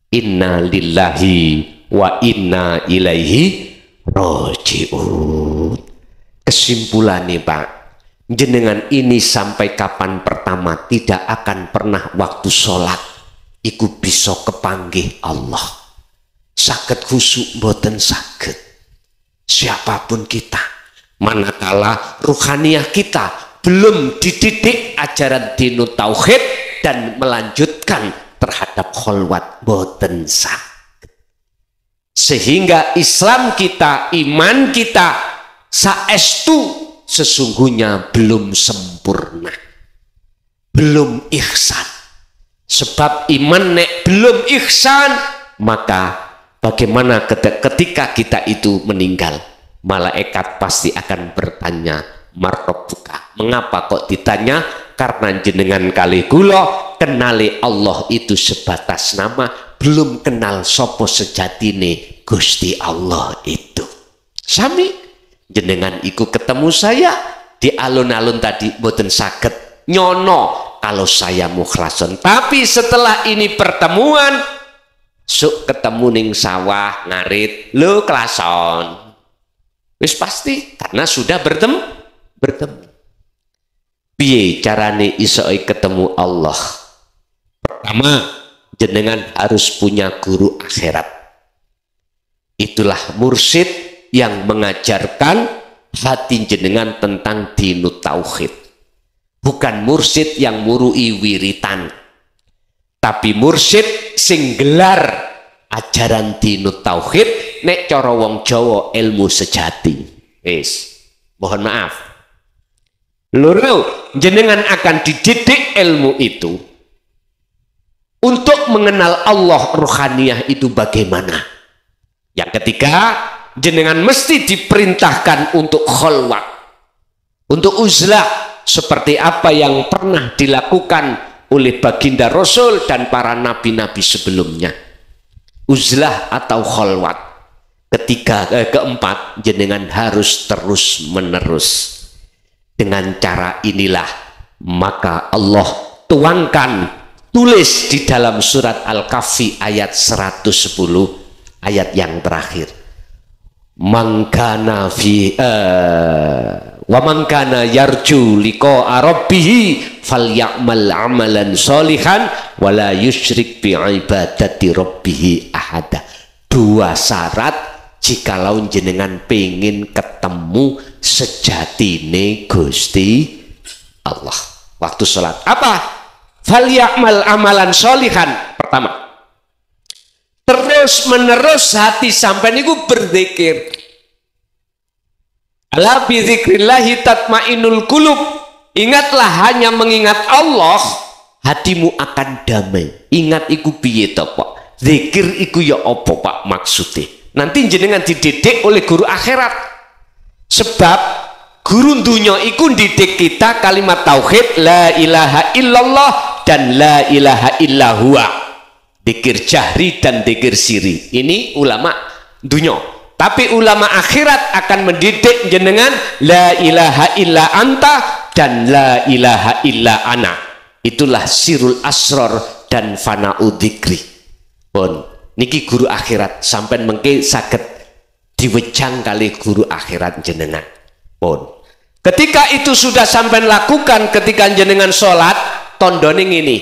inna lillahi wa inna ilaihi raji'un. Kesimpulannya Pak, jenengan ini sampai kapan pertama tidak akan pernah waktu sholat iku bisa kepanggih Allah. Saged khusyuk mboten saged. Siapapun kita, manakala ruhaniyah kita belum dididik ajaran dinut tauhid dan melanjutkan terhadap kholwat mboten saged. Sehingga Islam kita, iman kita saestu sesungguhnya belum sempurna, belum ihsan. Sebab iman nek belum ihsan, maka bagaimana ketika kita itu meninggal, malaikat pasti akan bertanya, marrobuka, mengapa kok ditanya? Karena jenengan kali kula kenali Allah itu sebatas nama, belum kenal sopo sejatine Gusti Allah itu. Sami jenengan iku ketemu saya di alun-alun tadi boten saged nyono kalau saya mukhlason, tapi setelah ini pertemuan suk ketemu ning sawah ngarit lo klason, wis pasti karena sudah bertemu. Piye carane iso ketemu Allah? Pertama, jenengan harus punya guru akhirat. Itulah mursyid yang mengajarkan hati jenengan tentang dinut tauhid. Bukan mursyid yang murui wiritan, tapi mursyid sing gelar ajaran dinut tauhid, nek cara wong Jawa ilmu sejati. Wis, mohon maaf. Loro, jenengan akan dididik ilmu itu untuk mengenal Allah rohaniyah itu bagaimana. Yang ketiga, jenengan mesti diperintahkan untuk kholwat, untuk uzlah, seperti apa yang pernah dilakukan oleh baginda Rasul dan para nabi-nabi sebelumnya. Uzlah atau kholwat. Keempat, jenengan harus terus menerus. Dengan cara inilah maka Allah tulis di dalam surat Al-Kahfi ayat 110, ayat yang terakhir. Mangkana wa mangkana yarju liqa rabbih falyamal amalan sholihan wala yusyrik bi ibadati rabbih ahada. Dua syarat jikalau jenengan pengen ketemu sejatine Gusti Allah waktu sholat. Apa? Falyamal amalan sholihan. Pertama, terus menerus hati sampai niku berzikir. Ala bi dzikrillahi tatmainnul qulub. Ingatlah hanya mengingat Allah, hatimu akan damai. Ingat iku piye to, Pak? Zikir iku ya apa, Pak, maksudnya? Nanti jenengan dididik oleh guru akhirat. Sebab guru dunya iku didik kita kalimat tauhid la ilaha illallah dan la ilaha illahua. Dikir jahri dan dikir siri. Ini ulama dunya. Tapi ulama akhirat akan mendidik jenengan la ilaha illa anta dan la ilaha illa ana. Itulah sirul asror dan fana'u dzikri. Pun niki guru akhirat sampean mengke saged diwejang kali guru akhirat jenengan. Pun ketika itu sudah sampean lakukan ketika jenengan sholat, tondone ngene,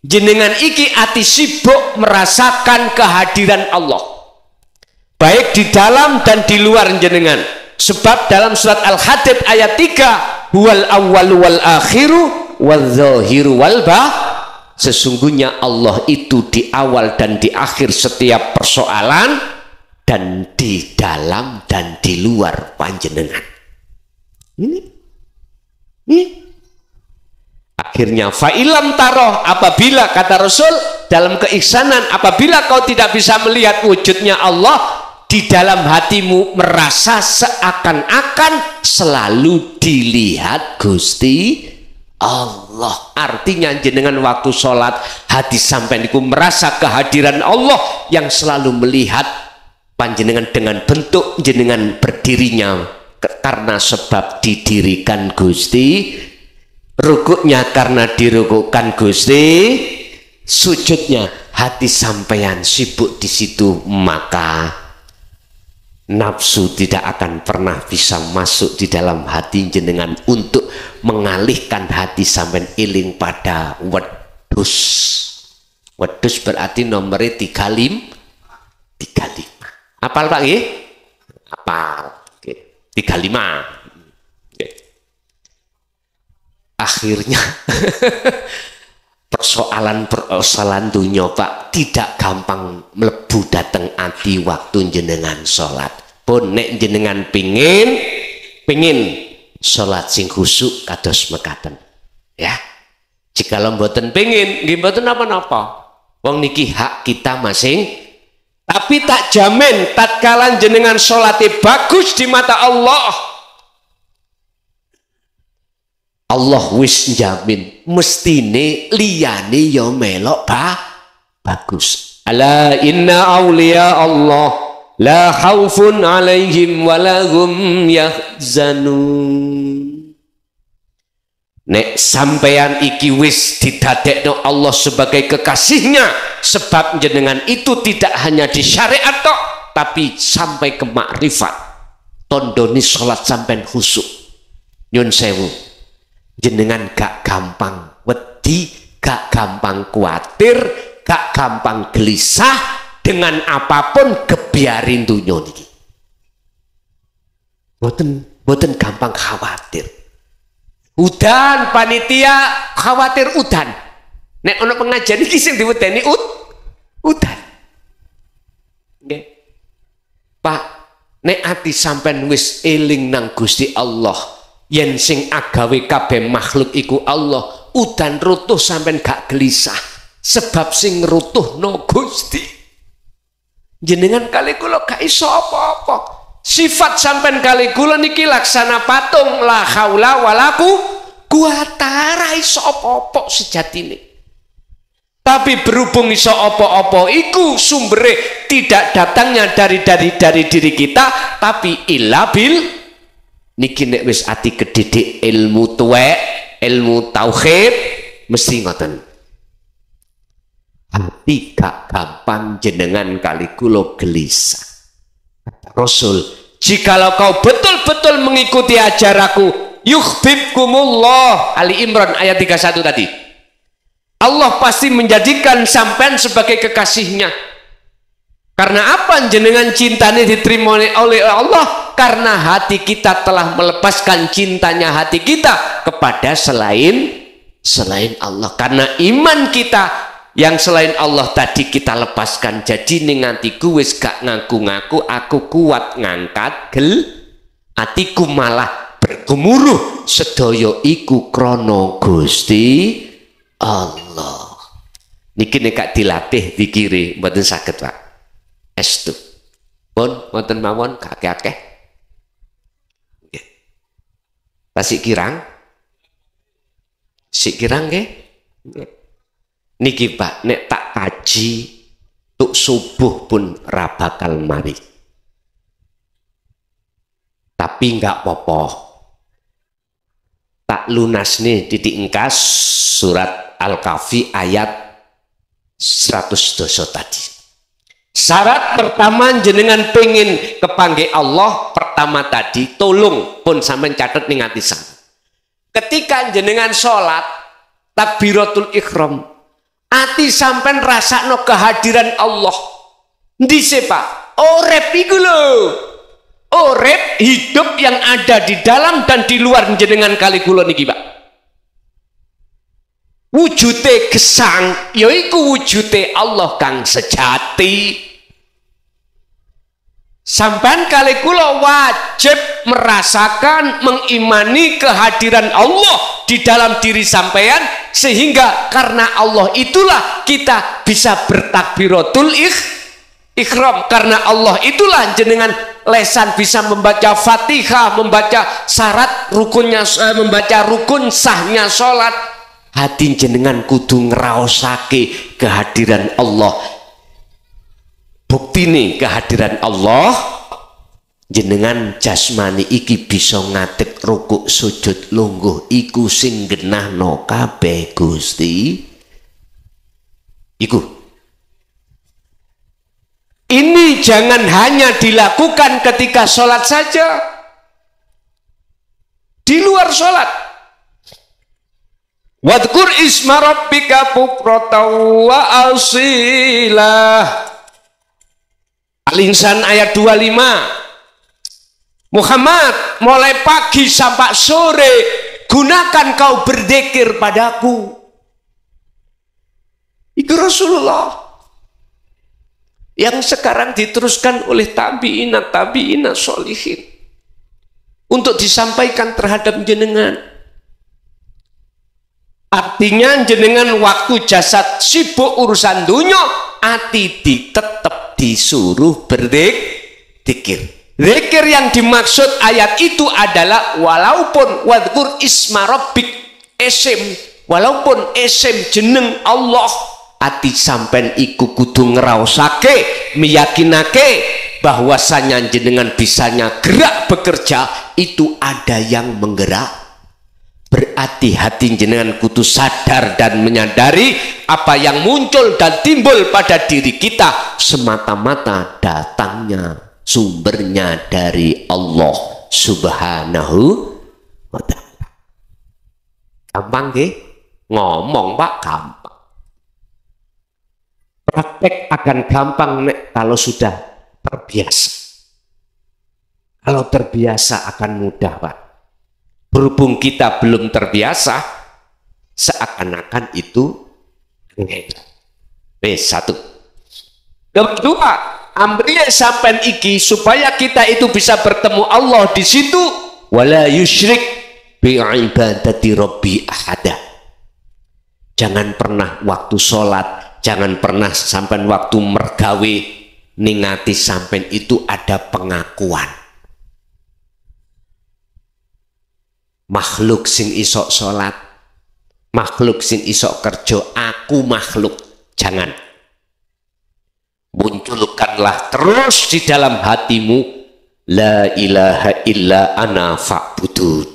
jenengan iki ati sibuk merasakan kehadiran Allah baik di dalam dan di luar jenengan. Sebab dalam surat Al-Hadid ayat 3, huwal awwalu wal akhiru wal zahiru wal sesungguhnya Allah itu di awal dan di akhir setiap persoalan, dan di dalam dan di luar panjenengan. Ini akhirnya fa'ilam taroh, apabila kata Rasul dalam keihsanan, apabila kau tidak bisa melihat wujudnya Allah, di dalam hatimu merasa seakan-akan selalu dilihat Gusti Allah. Artinya jenengan waktu sholat hati sampai niku merasa kehadiran Allah yang selalu melihat panjenengan dengan bentuk jenengan berdirinya karena sebab didirikan Gusti, rukuknya karena dirukukkan Gusti, sujudnya hati sampeyan sibuk di situ, maka nafsu tidak akan pernah bisa masuk di dalam hati jenengan untuk mengalihkan hati sampean eling pada wedus. Wedus berarti nomornya 35. Apal Pak nggih? Apal. Oke. 35. Oke. Akhirnya persoalan dunia Pak tidak gampang melebu dateng ati waktu jenengan sholat. Pun nek jenengan pingin sholat sing khusyuk kados mekaten ya. Jika mboten pingin nggih mboten napa-napa, wong niki hak kita masing. Tapi tak jamin tatkala jenengan sholatnya bagus di mata Allah, Allah wis jamin mestine liyane ya melok bagus. Ala inna awliya Allah la khaufun alaihim walahum yahzanun. Nek sampeyan iki wis didadekno Allah sebagai kekasihnya, sebab jenengan itu tidak hanya di syariat tok, tapi sampai ke makrifat. Tondoni sholat sampean khusyuk. Nyun sewu, jenengan gak gampang wedi, gak gampang kuatir, gak gampang gelisah dengan apapun gebiarin dunia niki. Boten gampang khawatir. Udan panitia khawatir udan. Nek ono pengajian iki sing diwedeni udan. Nggih. Pak, nek ati sampean wis eling nang Gusti Allah, yen sing agawe kabeh makhluk iku Allah, udan rutuh sampean gak gelisah, sebab sing rutuhno Gusti. Jenengan kali kula gak iso apa-apa. Sifat sampean kali kula niki laksana patung, la haula wala quwata, ra iso apa-apa sejatine. Tapi berhubung iso apa-apa iku sumbere tidak datangnya dari diri kita, tapi illa bil niki nek wis ati kedidik ilmu tuwek, ilmu tauhid mesti ngoten. Hati gak gampang jenengan kali kula gelisah. Rasul, jikalau kau betul-betul mengikuti ajaranku, yuhibbukumullah. Ali Imran ayat 31 tadi. Allah pasti menjadikan sampean sebagai kekasihnya. Karena apa jenengan cintanya diterima oleh Allah? Karena hati kita telah melepaskan cintanya hati kita kepada selain Allah. Karena iman kita yang selain Allah tadi kita lepaskan. Jadi ngantiku wis gak ngaku-ngaku aku kuat ngangkat atiku malah bergemuruh sedaya iku krana Gusti Allah. Niki nek dilatih dikiri mboten saged Pak. Estu. Pun mboten mawon kakek-kakek. Nggih. Tasik kirang. Sik kirang nggih. Nggih. Niki Pak, nek tak kaji tuk subuh pun ra bakal mari. Tapi enggak apa-apa. Tak lunas nih titik engkas surat Al-Kahfi ayat 100 dosa tadi. Syarat pertama jenengan pengen kepanggih Allah pertama tadi, tolong pun sampean catet ning ati sampean. Ketika jenengan sholat takbiratul ihram, ati sampean rasakno kehadiran Allah. Ndise Pak, urip iku lho. Urip hidup yang ada di dalam dan di luar jenengan kali kula niki Pak. Wujute gesang yaiku wujute Allah kang sejati. Sampai kali kula wajib merasakan, mengimani kehadiran Allah di dalam diri sampean, sehingga karena Allah itulah kita bisa bertakbiratul ihram. Karena Allah itulah jenengan lesan bisa membaca Fatihah, membaca syarat rukunnya, membaca rukun sahnya sholat. Hati jenengan kudu ngraosake kehadiran Allah. Bukti nih kehadiran Allah, jenengan jasmani iki bisa ngadeg rukuk sujud lungguh iku sing genahno kabeh Gusti. Iku. Ini jangan hanya dilakukan ketika sholat saja. Di luar sholat. Wadhkur isma rabbika bukratan wa asilah. Al-Insan ayat 25. Muhammad, mulai pagi sampai sore gunakan kau berzikir padaku. Itu Rasulullah yang sekarang diteruskan oleh tabi'ina sholihin untuk disampaikan terhadap jenengan. Artinya jenengan waktu jasad sibuk urusan dunia, ati tetap disuruh berzikir. Zikir yang dimaksud ayat itu adalah walaupun wadhkur isma rabbik isim, walaupun isim jeneng Allah, ati sampean iku kudu ngraosake, meyakinake bahwasanya jenengan bisanya gerak bekerja itu ada yang menggerak. Berarti hati jenengan kudu sadar dan menyadari apa yang muncul dan timbul pada diri kita semata-mata datangnya sumbernya dari Allah Subhanahu wa ta'ala. Gampang nggih? Ngomong Pak gampang. Praktek akan gampang nek kalau sudah terbiasa. Kalau terbiasa akan mudah Pak. Berhubung kita belum terbiasa, seakan-akan itu satu. Kedua, amriye sampean iki supaya kita itu bisa bertemu Allah di situ, wala yusyrik bi ibadati rabbi ahada. Jangan pernah waktu sholat, jangan pernah sampean waktu mergawe ningati sampean itu ada pengakuan. Makhluk sing isok sholat, makhluk sing isok kerja, aku makhluk. Jangan. Munculkanlah terus di dalam hatimu la ilaha illa ana fa'budun.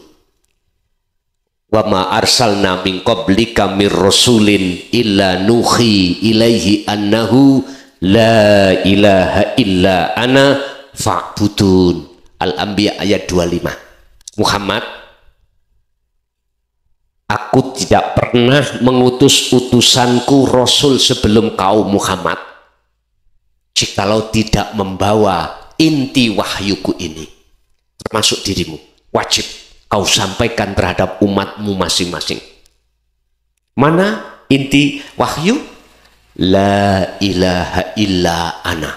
Wa ma arsalna min qablika mir rasulin illa nuhi ilaihi annahu la ilaha illa ana fa'budun. Al-Anbiya ayat 25. Muhammad, aku tidak pernah mengutus utusanku Rasul sebelum kau Muhammad jikalau tidak membawa inti wahyuku ini, termasuk dirimu. Wajib kau sampaikan terhadap umatmu masing-masing. Mana inti wahyu? La ilaha illa ana.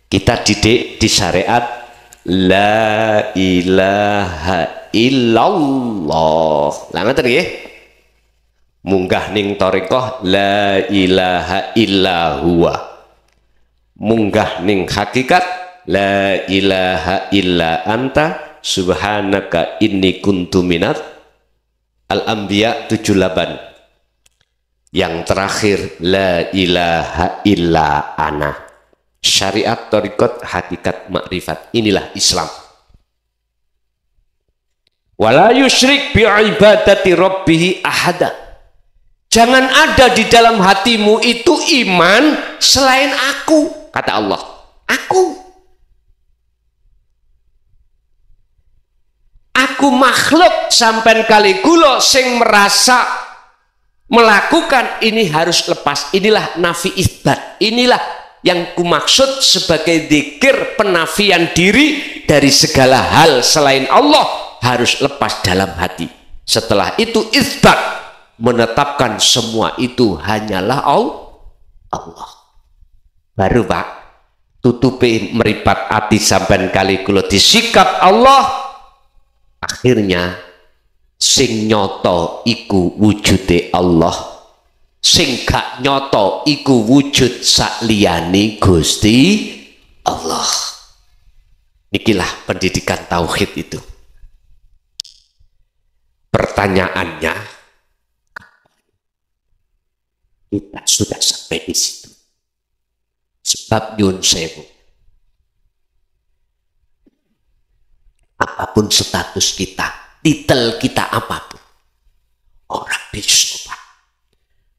Kita didik di syariat la ilaha illallah. Lah ngoten nggih. Munggah ning thariqah la ilaha illa huwa. Munggah ning hakikat la ilaha illa anta subhanaka inni kuntu minat. Al-Anbiya 78. Yang terakhir la ilaha illa ana. Syariat, thariqat, hakikat, makrifat. Inilah Islam. Wala yusyrik bi ibadati rabbih ahada. Jangan ada di dalam hatimu itu iman selain aku, kata Allah. Aku makhluk sampean kali kula sing merasa melakukan ini harus lepas. Inilah nafi isbat. Inilah yang kumaksud sebagai zikir penafian diri dari segala hal selain Allah harus lepas dalam hati. Setelah itu isbat, menetapkan semua itu hanyalah Allah. Baru Pak, tutupi meripat hati sampean kali kula disikap Allah, akhirnya sing nyoto iku wujude Allah, sing gak nyoto iku wujud sakliyane Gusti Allah. Nikilah pendidikan tauhid itu. Pertanyaannya, kita sudah sampai di situ. Sebab nyun sewu, apapun status kita, titel kita apapun, orang bisa Pak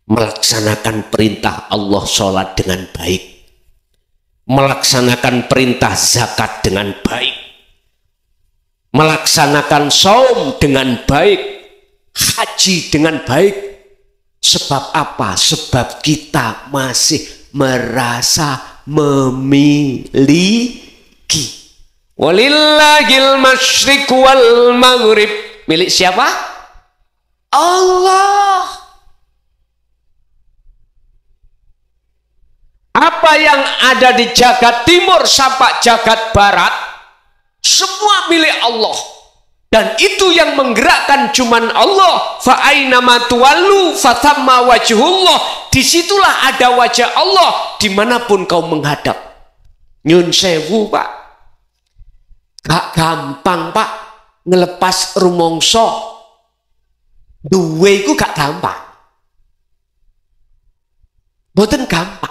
melaksanakan perintah Allah sholat dengan baik, melaksanakan perintah zakat dengan baik, melaksanakan saum dengan baik, haji dengan baik. Sebab apa? Sebab kita masih merasa memiliki. Walillahil masyriq wal maghrib. Milik siapa? Allah. Apa yang ada di jagat timur sampai jagat barat, semua milik Allah. Dan itu yang menggerakkan cuman Allah. Fa aina ma tuwallu fathamma wajhullah. Disitulah ada wajah Allah dimanapun kau menghadap. Nyun sewu Pak, gak gampang Pak ngelepas rumongso. Duwe iku gak gampang. Boten gampang.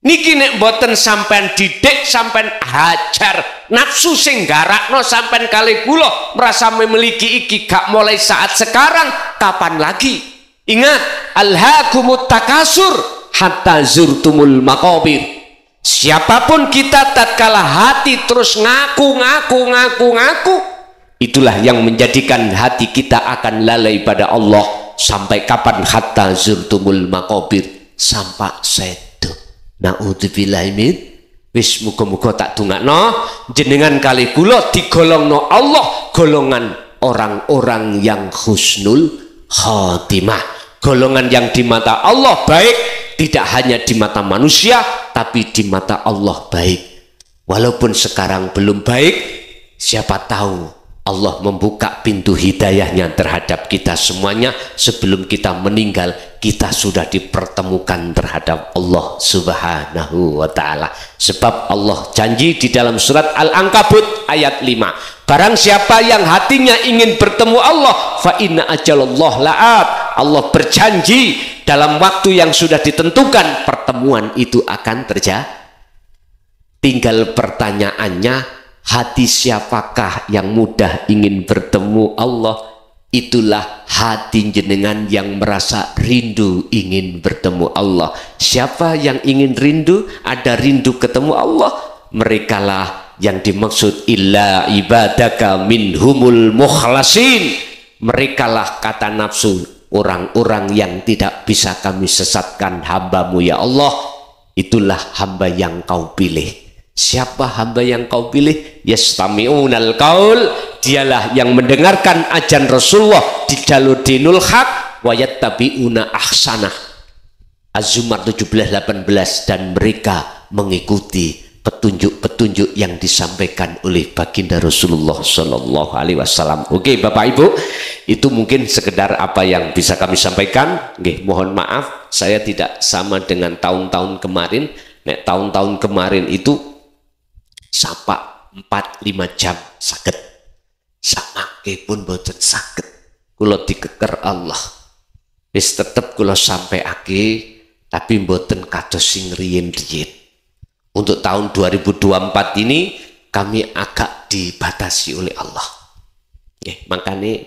Niki nek boten sampean didik, sampean hajar nafsu sing garakno sampean kali kula merasa memiliki iki gak mulai saat sekarang, kapan lagi? Ingat, alhaakumut takasur hatta zurtumul maqabir. Siapapun kita tatkala hati terus ngaku, itulah yang menjadikan hati kita akan lalai pada Allah. Sampai kapan? Hatta zurtumul maqabir, sampai sedo. Naudzubillahi min, wis muga-muga tak dongakno jenengan kali kula digolongno Allah golongan orang-orang yang husnul khotimah, golongan yang di mata Allah baik, tidak hanya di mata manusia tapi di mata Allah baik. Walaupun sekarang belum baik, siapa tahu Allah membuka pintu hidayahnya terhadap kita semuanya. Sebelum kita meninggal, kita sudah dipertemukan terhadap Allah subhanahu wa ta'ala. Sebab Allah janji di dalam surat Al-Ankabut ayat 5, barang siapa yang hatinya ingin bertemu Allah, fa inna ajalallah la'at. Allah berjanji dalam waktu yang sudah ditentukan pertemuan itu akan terjadi. Tinggal pertanyaannya, hati siapakah yang mudah ingin bertemu Allah? Itulah hati jenengan yang merasa rindu ingin bertemu Allah. Siapa yang ingin rindu, ada rindu ketemu Allah, merekalah yang dimaksud illa ibadaka minhumul mukhlasin. Merekalah kata nafsu orang-orang yang tidak bisa kami sesatkan hambamu ya Allah. Itulah hamba yang kau pilih. Siapa hamba yang kau pilih? Yastami'unal qaul, dialah yang mendengarkan ajan Rasulullah di jalur dinul haq, wa yattabi'una ahsanah. Az-Zumar 17:18, dan mereka mengikuti petunjuk-petunjuk yang disampaikan oleh baginda Rasulullah Shallallahu Alaihi Wasallam. Oke Bapak Ibu, itu mungkin sekedar apa yang bisa kami sampaikan. Oke, mohon maaf saya tidak sama dengan tahun-tahun kemarin. Nek tahun-tahun kemarin itu sapa 4-5 jam sakit, samake pun boten sakit. Kula dikeker Allah, wis tetep kula sampai aki, tapi boten kados sing riyin-riyin. Untuk tahun 2024 ini kami agak dibatasi oleh Allah. Makanya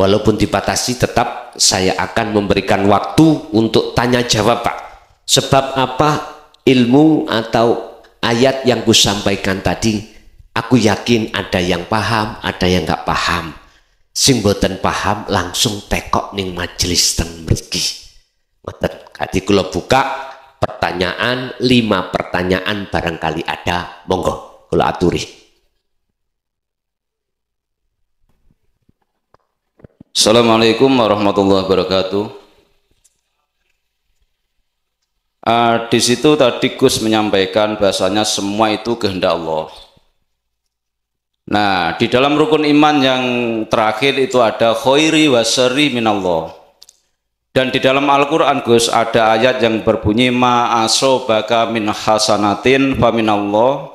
Walaupun dibatasi, tetap saya akan memberikan waktu untuk tanya jawab, Pak. Sebab apa? Ilmu atau ayat yang kusampaikan tadi, aku yakin ada yang paham, ada yang nggak paham. Sing boten paham langsung tekok ning majelis ten mriki. Ngoten. Kadi kula buka pertanyaan, 5 pertanyaan barangkali ada, monggo kula aturi. Assalamualaikum warahmatullahi wabarakatuh. Di situ tadi Gus menyampaikan bahasanya semua itu kehendak Allah. Nah, di dalam rukun iman yang terakhir itu ada khairi wa syarri minallah. Dan di dalam Al-Quran Gus ada ayat yang berbunyi ma asobaka min hasanatin fa minallah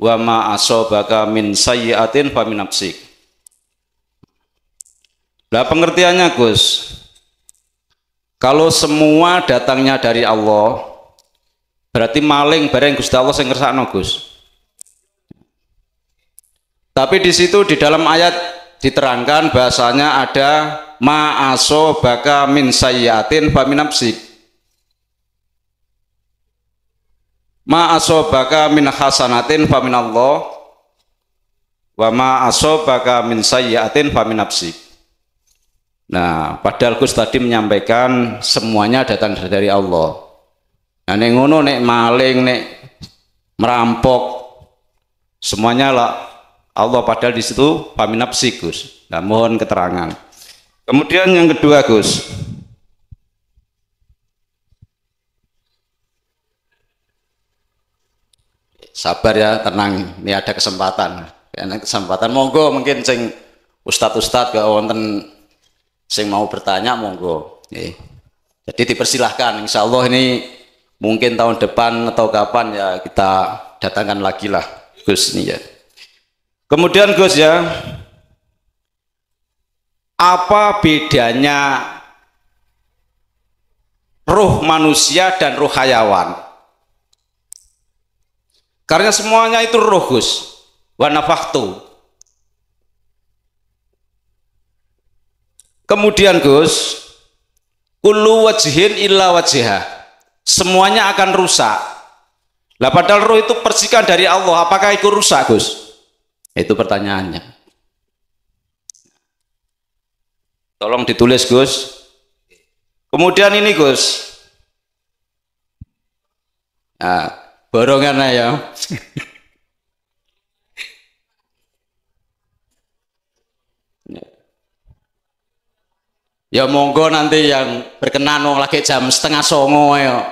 wa ma asobaka min sayyiatin fa min nafsik. Nah, pengertiannya Gus, kalau semua datangnya dari Allah, berarti maling bareng Gusti Allah sing ngersakno Gus. Tapi di situ di dalam ayat diterangkan bahasanya ada ma asobaka min sayyiatin fa min nafsik. Ma asobaka min hasanatin fa min Allah wa ma asobaka min sayyiatin fa min nafsik. Nah, padahal Gus tadi menyampaikan semuanya datang dari Allah. Nah, nek ngono nek maling, nek merampok, semuanya lah Allah, padahal di situ paminapsi Gus. Nah, mohon keterangan. Kemudian yang kedua Gus, sabar ya, tenang. Ini ada kesempatan. Karena kesempatan, monggo mungkin sing ustad-ustad gak wonten sing mau bertanya monggo. Jadi dipersilahkan. Insya Allah ini mungkin tahun depan atau kapan ya kita datangkan lagi lah Gus ini ya. Kemudian Gus ya, apa bedanya ruh manusia dan ruh hayawan? Karena semuanya itu ruh Gus. Wa nafakhtu. Kemudian Gus, kullu wajhin illa wajhah. Semuanya akan rusak. Lah padahal roh itu percikan dari Allah, apakah itu rusak Gus? Itu pertanyaannya. Tolong ditulis Gus. Kemudian ini Gus. Nah, borongan ya. Ya monggo nanti yang berkenan wong lagi jam 8:30 ya.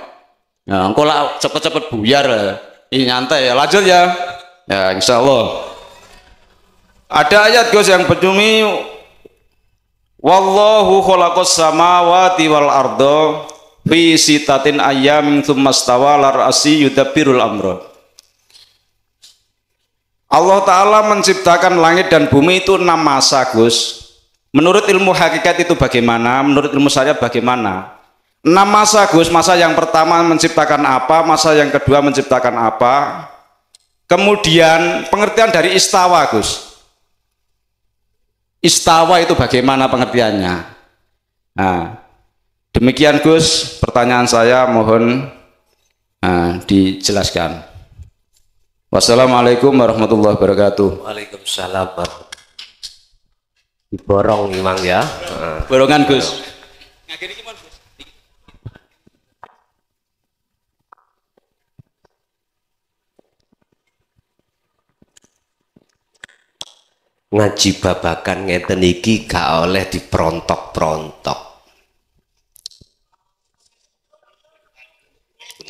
Ya engko lah cepet-cepet buyar. Ini nyantai ya. Lanjut ya. Ya insya Allah. Ada ayat Gus yang berbunyi wallahu khalaqas samawati wal arda fi sitatin ayyamin tsumma stawa 'alal arsy yudabbirul amra. Allah Ta'ala menciptakan langit dan bumi itu 6 masa Gus. Menurut ilmu hakikat itu bagaimana? Menurut ilmu syariat bagaimana? 6 masa Gus. Masa yang pertama menciptakan apa? Masa yang kedua menciptakan apa? Kemudian pengertian dari istawa Gus. Istawa itu bagaimana pengertiannya? Nah, demikian Gus pertanyaan saya, mohon dijelaskan. Wassalamualaikum warahmatullahi wabarakatuh. Waalaikumsalam warahmatullahi. Diborong memang ya. Borongan Gus. Ngaji babakan ngeten iki gak oleh diperontok-perontok.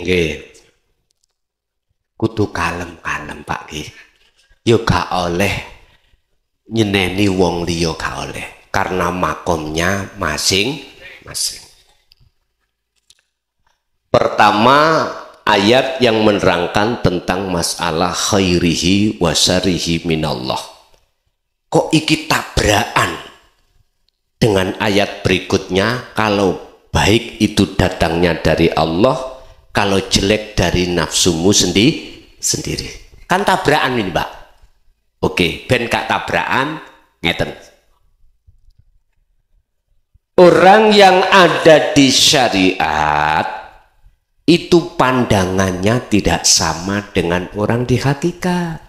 Nggih. Kudu kalem-kalem Pak nggih. Yo gak oleh nyeneni wong liya, gak oleh, karena makomnya masing-masing. Pertama, ayat yang menerangkan tentang masalah khairihi wa syarrihi minallah. Kok iki tabrakan dengan ayat berikutnya? Kalau baik itu datangnya dari Allah, kalau jelek dari nafsumu sendiri. Kan tabrakan ini Mbak. Oke, ben gak tabrakan ngeten. orang yang ada di syariat itu pandangannya tidak sama dengan orang di hakikat.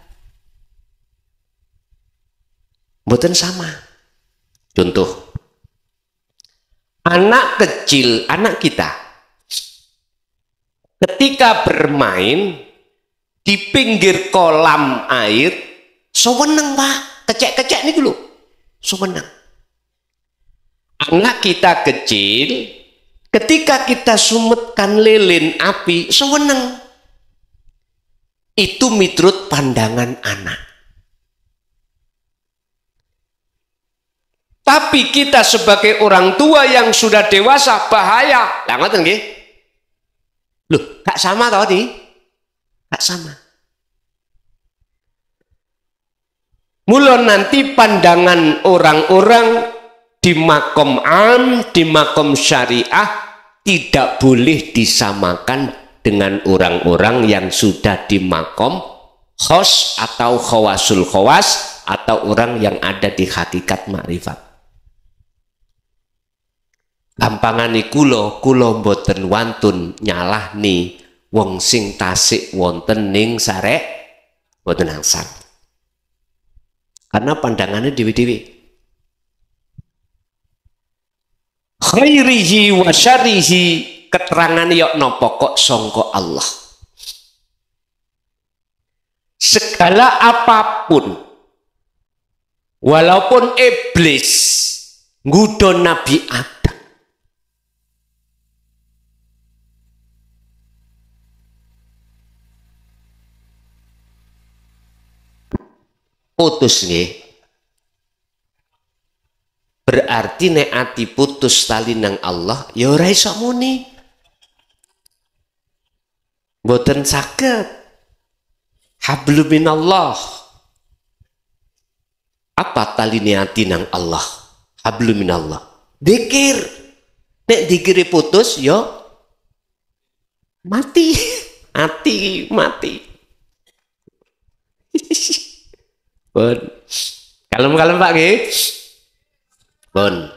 Mboten sama. Contoh, anak kecil, anak kita ketika bermain di pinggir kolam air, sewenang Pak, kecek-kecek nih dulu, sewenang. Anak kita kecil, ketika kita sumetkan lilin api, sewenang. Itu miturut pandangan anak. Tapi kita sebagai orang tua yang sudah dewasa, bahaya. Lah ngoten nggih. Loh, gak sama tadi? Gak sama. Mula nanti pandangan orang-orang di makom am, di makom syariah tidak boleh disamakan dengan orang-orang yang sudah di makom khos atau khawasul khawas atau orang yang ada di hakikat makrifat. Gampangane kula mboten wantun nyalahni wong sing tasik wonten ning sarek mboten angsal. Karena pandangannya dewi-dewi. Khairihi wa syarihi, keterangan yok nopo kok songko Allah. Segala apapun, walaupun iblis ngudon Nabi Adam, putus nggih. Berarti nek ati putus tali nang Allah, ya ora iso muni. Mboten saged. Hablum minallah. Apa tali ati nang Allah? Hablum minallah. Dikir. Nek dikiri putus, ya mati. Mati. Pun. Kalem-kalem Pak nggih. Pun.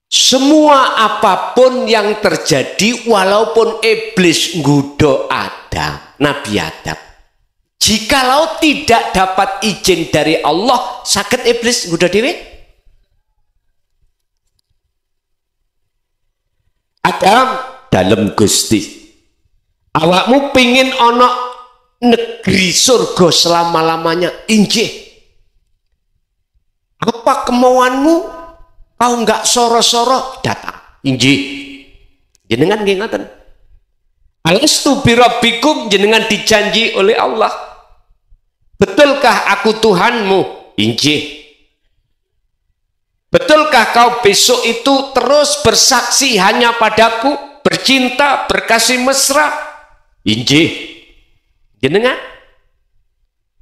Semua apapun yang terjadi, walaupun iblis nggoda Adam, Nabi Adam, jikalau tidak dapat izin dari Allah, sakit iblis nggoda dhewe? Adam, dalam Gusti, awakmu pingin ono negeri surga selama-lamanya, injih. Apa kemauanmu? Kau enggak soro-soro datang. Injih. Jenengan nggih ngoten. Alastu birabbikum, jenengan dijanji oleh Allah. Betulkah aku Tuhanmu? Injih. Betulkah kau besok itu terus bersaksi hanya padaku, bercinta, berkasih mesra? Injih. Jenengan.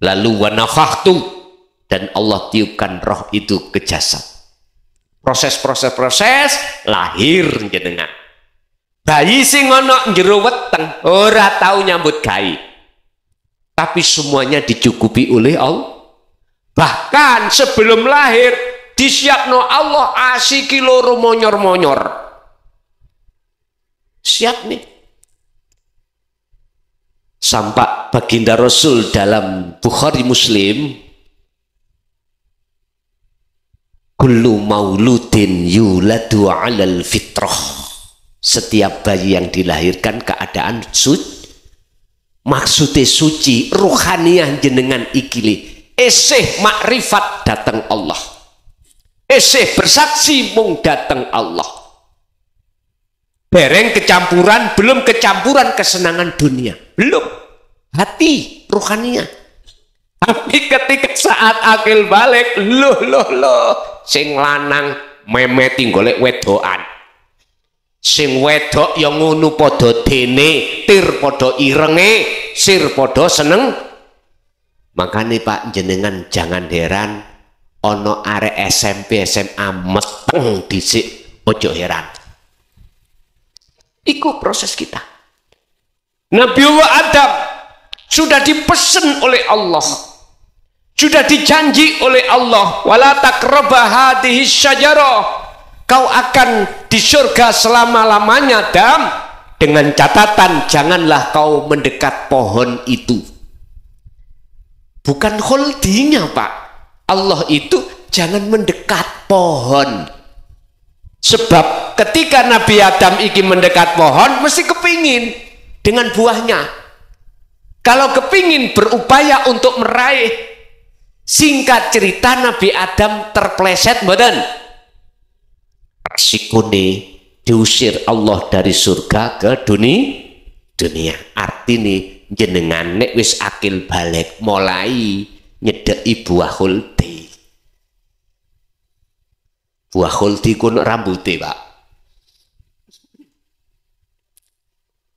Lalu wa nafakhtu, dan Allah tiupkan roh itu ke jasad. Proses lahir jenengan. Bayi sing ana njero weteng ora tahu nyambut gawe. Tapi semuanya dicukupi oleh Allah. Bahkan sebelum lahir disiapno Allah asiki loro monyor-monyor. Siap nih. Sampai baginda Rasul dalam Bukhari Muslim, kullu mauludin yuladu alal fitrah, setiap bayi yang dilahirkan keadaan maksudnya suci, ruhaniyah jenengan ikili, esih makrifat datang Allah, esih bersaksi mung datang Allah, bereng kecampuran, belum kecampuran kesenangan dunia, belum, hati ruhaniyah. Tapi ketika saat akil balik, loh, sing lanang memeti golek wedokan, sing wedok yang ngono podo dene, tir podo irenge, sir podo seneng. Makanya Pak jenengan jangan heran ono arek SMP SMA meteng dhisik, ojo heran. Iku proses kita. Nabi Adam sudah dipesen oleh Allah, Sudah dijanji oleh Allah, wala taqraba hadhihi syajarah, kau akan di surga selama-lamanya, Adam, dengan catatan janganlah kau mendekat pohon itu. Bukan holdingnya, Pak. Allah itu jangan mendekat pohon. Sebab ketika Nabi Adam iki mendekat pohon, mesti kepingin dengan buahnya. Kalau kepingin berupaya untuk meraih, singkat cerita Nabi Adam terpleset mboten. Sikune diusir Allah dari surga ke dunia. Artine jenengan nek wis akil balik mulai nyedeki buah khuldi. Buah khuldi ku rambute, Pak.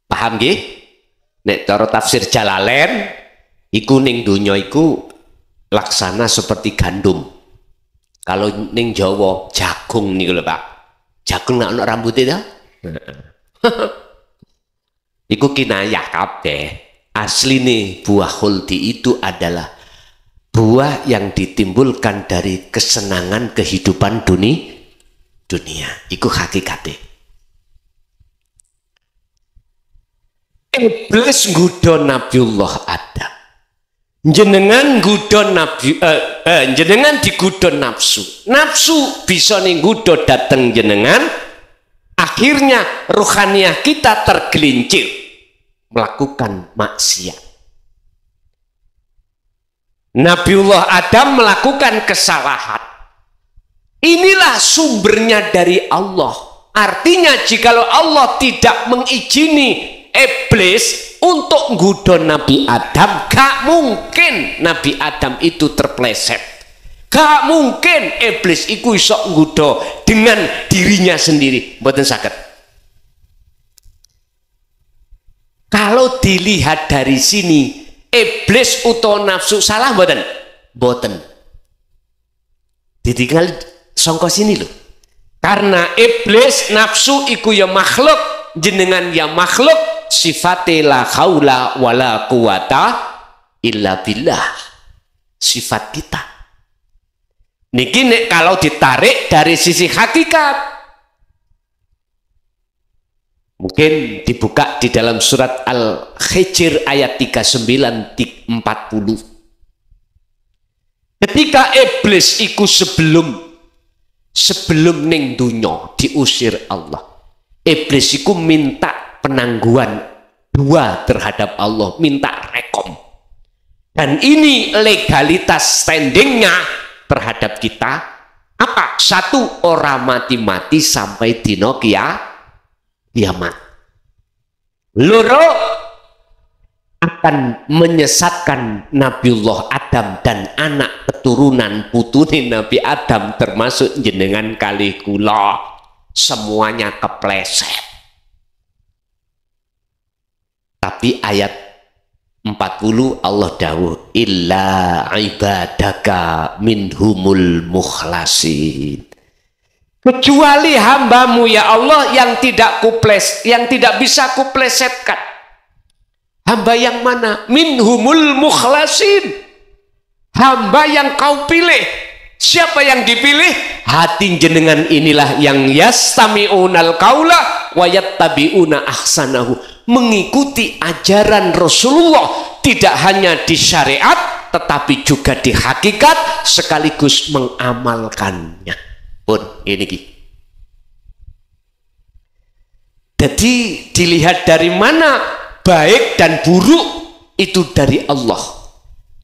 Paham nggih? Nek cara tafsir Jalalain iku ning donya iku laksana seperti gandum. Kalau ning Jawa jagung niku lho, Pak. Jagung nek ana rambutnya ta? Iku kinayah kabeh. Asline buah khuldi itu adalah buah yang ditimbulkan dari kesenangan kehidupan dunia. Iku hakikate. Iblis nggodha Nabiullah Adam. Jenengan digodha nafsu. Nafsu bisa nggodha dateng jenengan, akhirnya ruhaniah kita tergelincir melakukan maksiat. Nabiullah Adam melakukan kesalahan. Inilah sumbernya dari Allah. Artinya jikalau Allah tidak mengizini iblis untuk nggodha Nabi Adam, gak mungkin Nabi Adam itu terpleset. Gak mungkin iblis iku iso nggodha dengan dirinya sendiri. Mboten saged. Kalau dilihat dari sini, iblis utawa nafsu salah mboten? Mboten. Ditinggal sangka sini lho. Karena iblis nafsu iku ya makhluk, jenengan ya makhluk, sifate la haula wala quwata illa billah. Sifat kita niki nek kalau ditarik dari sisi hakikat, mungkin dibuka di dalam surat Al-Hijr ayat 39-40. Ketika iblis iku sebelum ning dunya diusir Allah, iblis iku minta penangguhan dua terhadap Allah, minta rekom. Dan ini legalitas standingnya terhadap kita apa? Satu, orang mati-mati sampai dino kiamat. Loro, akan menyesatkan Nabiullah Adam dan anak keturunan putune Nabi Adam termasuk jenengan kali kula, semuanya kepleset. Tapi ayat 40 Allah dawuh illa ibadaka minhumul mukhlasin, kecuali hambamu ya Allah yang tidak bisa kuplesetkan. Hamba yang mana? Minhumul mukhlasin, hamba yang kau pilih. Siapa yang dipilih? Hati jenengan inilah yang yastami'unal qaula wa yattabi'una ahsanahu, mengikuti ajaran Rasulullah tidak hanya di syariat tetapi juga di hakikat sekaligus mengamalkannya. Pun ini ki. Jadi dilihat dari mana baik dan buruk itu dari Allah,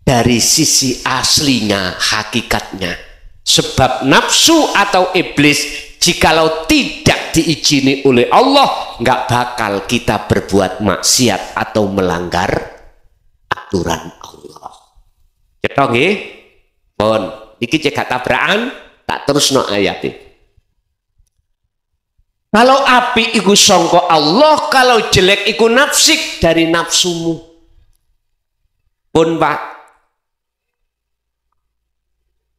dari sisi aslinya, hakikatnya. Sebab nafsu atau iblis jikalau tidak diizini oleh Allah, nggak bakal kita berbuat maksiat atau melanggar aturan Allah. Cetok nggih? Pun iki cek tabrakan, tak terusno ayat. Kalau api iku sangka Allah, kalau jelek iku nafsik, dari nafsumu. Pun Pak,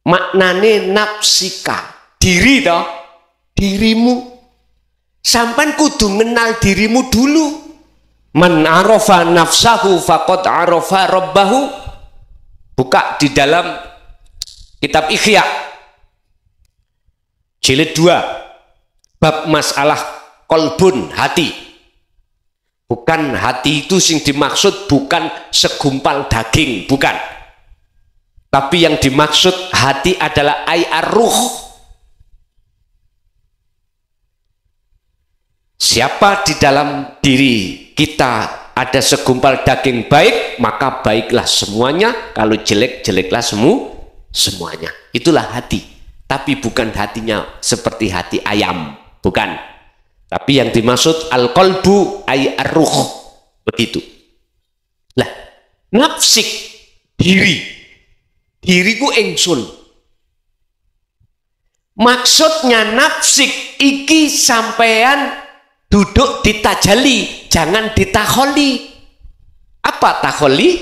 maknane nafsika, diri toh, dirimu. Sampan kudu mengenal dirimu dulu. Man arafa nafsahu faqad arafa rabbahu. Buka di dalam Kitab Ihya jilid 2 bab masalah kolbun, hati. Bukan hati itu sing dimaksud bukan segumpal daging, bukan. Tapi yang dimaksud hati adalah ruh. Siapa di dalam diri kita ada segumpal daging baik, maka baiklah semuanya. Kalau jelek, jeleklah semuanya. Itulah hati. Tapi bukan hatinya seperti hati ayam, bukan. Tapi yang dimaksud al-qalbu ruh, begitu. Lah, nafsik diriku ingsun. Maksudnya nafsik iki sampean duduk di tajalli, jangan ditakholi. Apa takholi?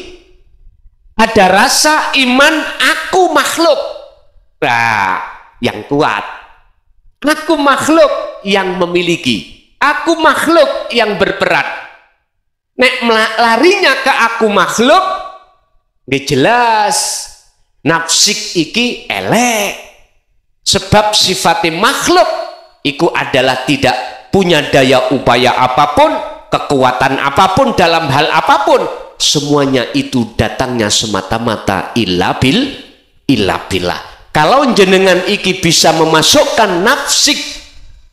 Ada rasa iman aku makhluk. Nah, yang kuat. Aku makhluk yang memiliki. Aku makhluk yang berperan. Nek larinya ke aku makhluk, nggih jelas nafsik iki elek. Sebab sifatnya makhluk iku adalah tidak punya daya upaya apapun, kekuatan apapun dalam hal apapun, semuanya itu datangnya semata-mata illa billah. Kalau jenengan iki bisa memasukkan nafsik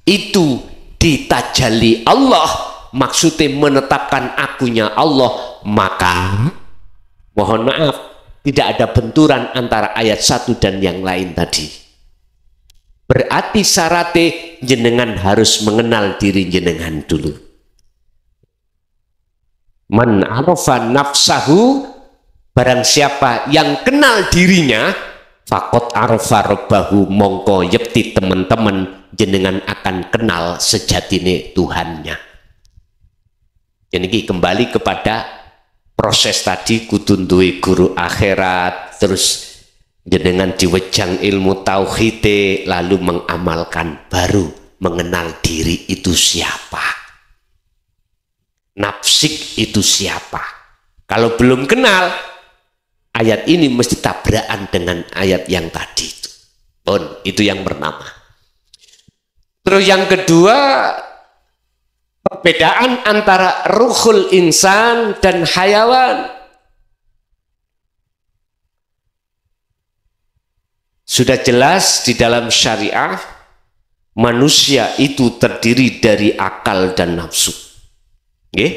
itu di tajalli Allah, maksudnya menetapkan akunya Allah, maka mohon maaf tidak ada benturan antara ayat satu dan yang lain tadi. Berarti syaratnya jenengan harus mengenal diri jenengan dulu. Man arafa nafsahu, barang siapa yang kenal dirinya, faqad arafa rabbahu, mongko yekti teman-teman jenengan akan kenal sejatine Tuhannya. Jadi kembali kepada proses tadi, kudu duwe guru akhirat, terus jenengan diwejang ilmu tauhid, lalu mengamalkan, baru mengenal diri itu siapa, nafsik itu siapa. Kalau belum kenal, ayat ini mesti tabrakan dengan ayat yang tadi itu. Itu yang pertama. Terus yang kedua, perbedaan antara ruhul insan dan hayawan. Sudah jelas di dalam syariah, manusia itu terdiri dari akal dan nafsu. Oke?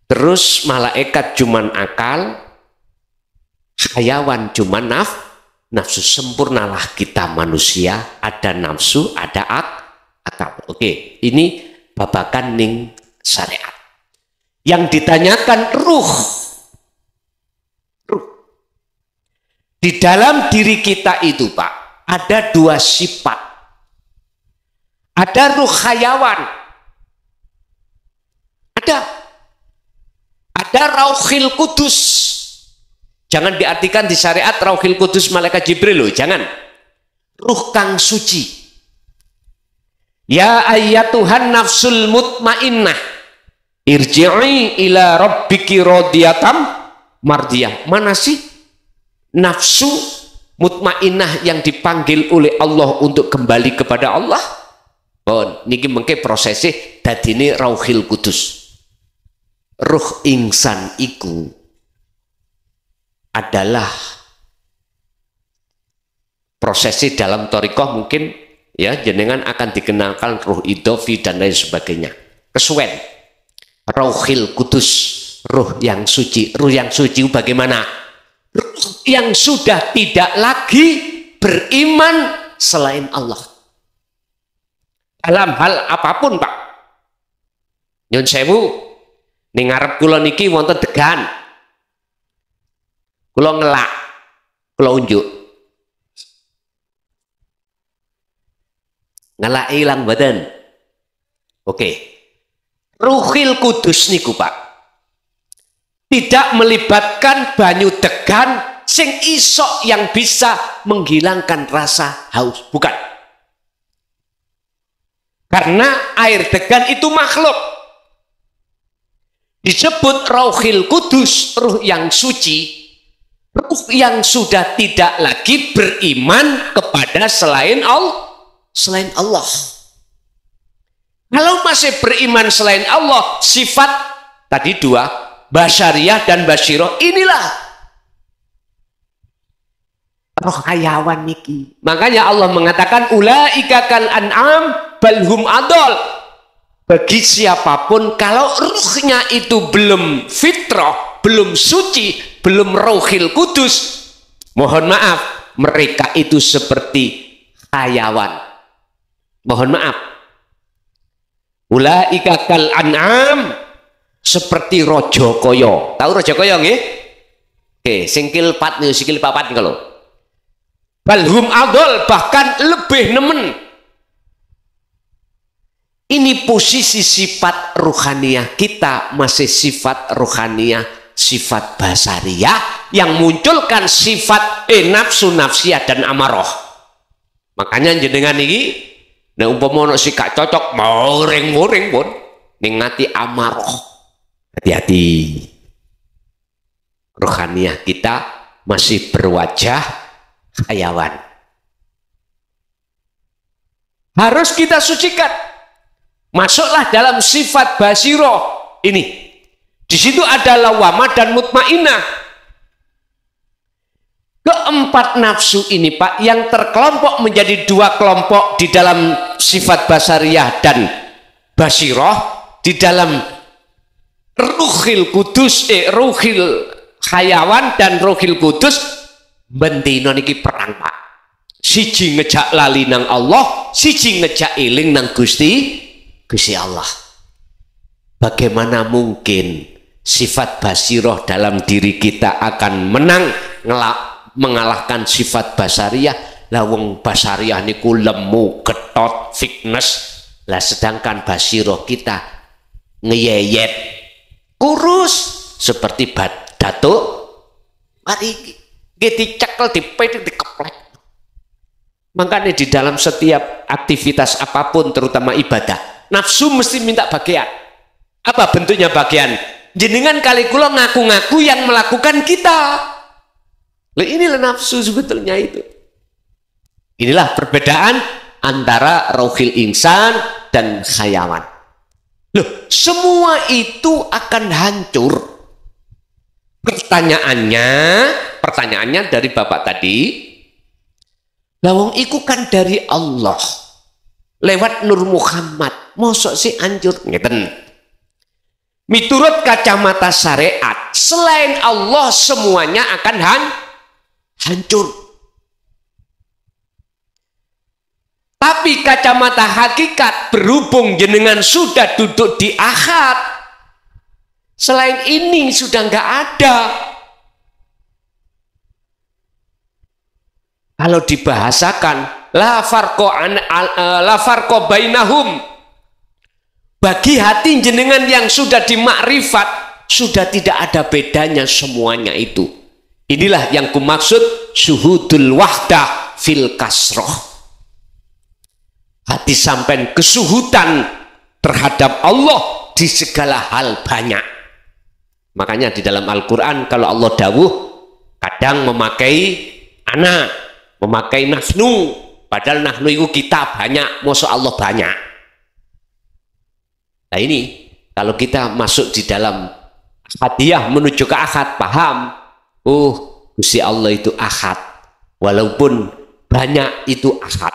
Terus malaikat cuman akal, hayawan cuman nafsu. Sempurnalah kita manusia, ada nafsu, ada akal. Oke, ini babakan ning syariat. Yang ditanyakan ruh. Di dalam diri kita itu, Pak, ada dua sifat. Ada ruh hayawan. Ada rauhil kudus. Jangan diartikan di syariat rauhil kudus malaikat Jibril loh, jangan. Ruh kang suci. Ya ayyatuhan nafsul mutmainnah, irji'i ila rabbiki radiyatam mardiyah. Mana sih nafsu mutmainnah yang dipanggil oleh Allah untuk kembali kepada Allah? Niki mengke prosesnya dadine rauhil kudus. Ruh insan iku adalah prosesnya dalam thariqah, mungkin ya jenengan akan dikenalkan ruh idofi dan lain sebagainya. Kesuwen rauhil kudus, ruh yang suci. Ruh yang suci bagaimana? Ruh yang sudah tidak lagi beriman selain Allah dalam hal apapun, Pak. Nyun sewu, ning ngarep kula niki wonten degan, kula ngelak, kula unjuk, ngelak ilang badan. Oke, ruhil kudus niku, Pak, tidak melibatkan banyu degan sing isok yang bisa menghilangkan rasa haus, bukan. Karena air degan itu makhluk. Disebut rauhil kudus, ruh yang suci. ruh yang sudah tidak lagi beriman kepada selain Allah. Kalau masih beriman selain Allah, sifat tadi dua, basyariyah dan basyiroh, inilah roh hayawan niki. Makanya Allah mengatakan ulaika kal an'am balhum adol. Bagi siapapun kalau ruhnya itu belum fitrah, belum suci, belum rohil kudus, mohon maaf, mereka itu seperti hayawan. Mohon maaf. Ulaika kal an'am, seperti rojo koyo. Tahu rojo koyo nggih? Oke, singkil pat nih, sikil papat kalau. Balhum adol, bahkan lebih nemen. Ini posisi sifat ruhaniyah kita masih sifat ruhaniyah, sifat basariyah yang munculkan sifat nafsu nafsiyah dan amaroh. Makanya jenengan ini, nah umpama ono sikak cocok moring-moring pun ningati amaroh. Hati-hati. Ruhaniyah kita masih berwajah hayawan. Harus kita sucikan. Masuklah dalam sifat basiroh ini. Di situ ada lawamah dan mutmainah. Keempat nafsu ini Pak, yang terkelompok menjadi dua kelompok di dalam sifat basariyah dan basiroh, di dalam ruhil kudus, ruhil hayawan dan ruhil kudus, bentino niki perang Pak. Siji ngejak lali nang Allah, siji ngejak iling nang Gusti Allah. Bagaimana mungkin sifat basiroh dalam diri kita akan mengalahkan sifat basariyah? Lawang basariyah niku lemu, ketot, fitness. Lah sedangkan basiroh kita ngeyeyet, kurus seperti datuk. Mari kita cekel dipet dikeplek. Makanya di dalam setiap aktivitas apapun, terutama ibadah, nafsu mesti minta bagian. Apa bentuknya bagian? Jenengan kali kula ngaku-ngaku yang melakukan kita. Loh, inilah nafsu sebetulnya itu. Inilah perbedaan antara rohil insan dan hayawan. Loh, semua itu akan hancur. Pertanyaannya dari Bapak tadi, lawang iku kan dari Allah. Lewat Nur Muhammad, mosok sih hancur ngeten. Miturut kacamata syariat, selain Allah semuanya akan hancur. Tapi kacamata hakikat, berhubung jenengan sudah duduk di akhirat, selain ini sudah nggak ada. Kalau dibahasakan, la farqo bainahum, bagi hati jenengan yang sudah dimakrifat sudah tidak ada bedanya semuanya itu. Inilah yang kumaksud syuhudul wahdah fil kasroh. Hati sampai kesuhutan terhadap Allah di segala hal banyak. Makanya di dalam Al-Quran kalau Allah dawuh kadang memakai anak, memakai nahnu, padahal nahnu itu kita banyak, masa Allah banyak. Nah ini, kalau kita masuk di dalam hadiah menuju ke akad, paham? Gusti Allah itu akad, walaupun banyak itu akad.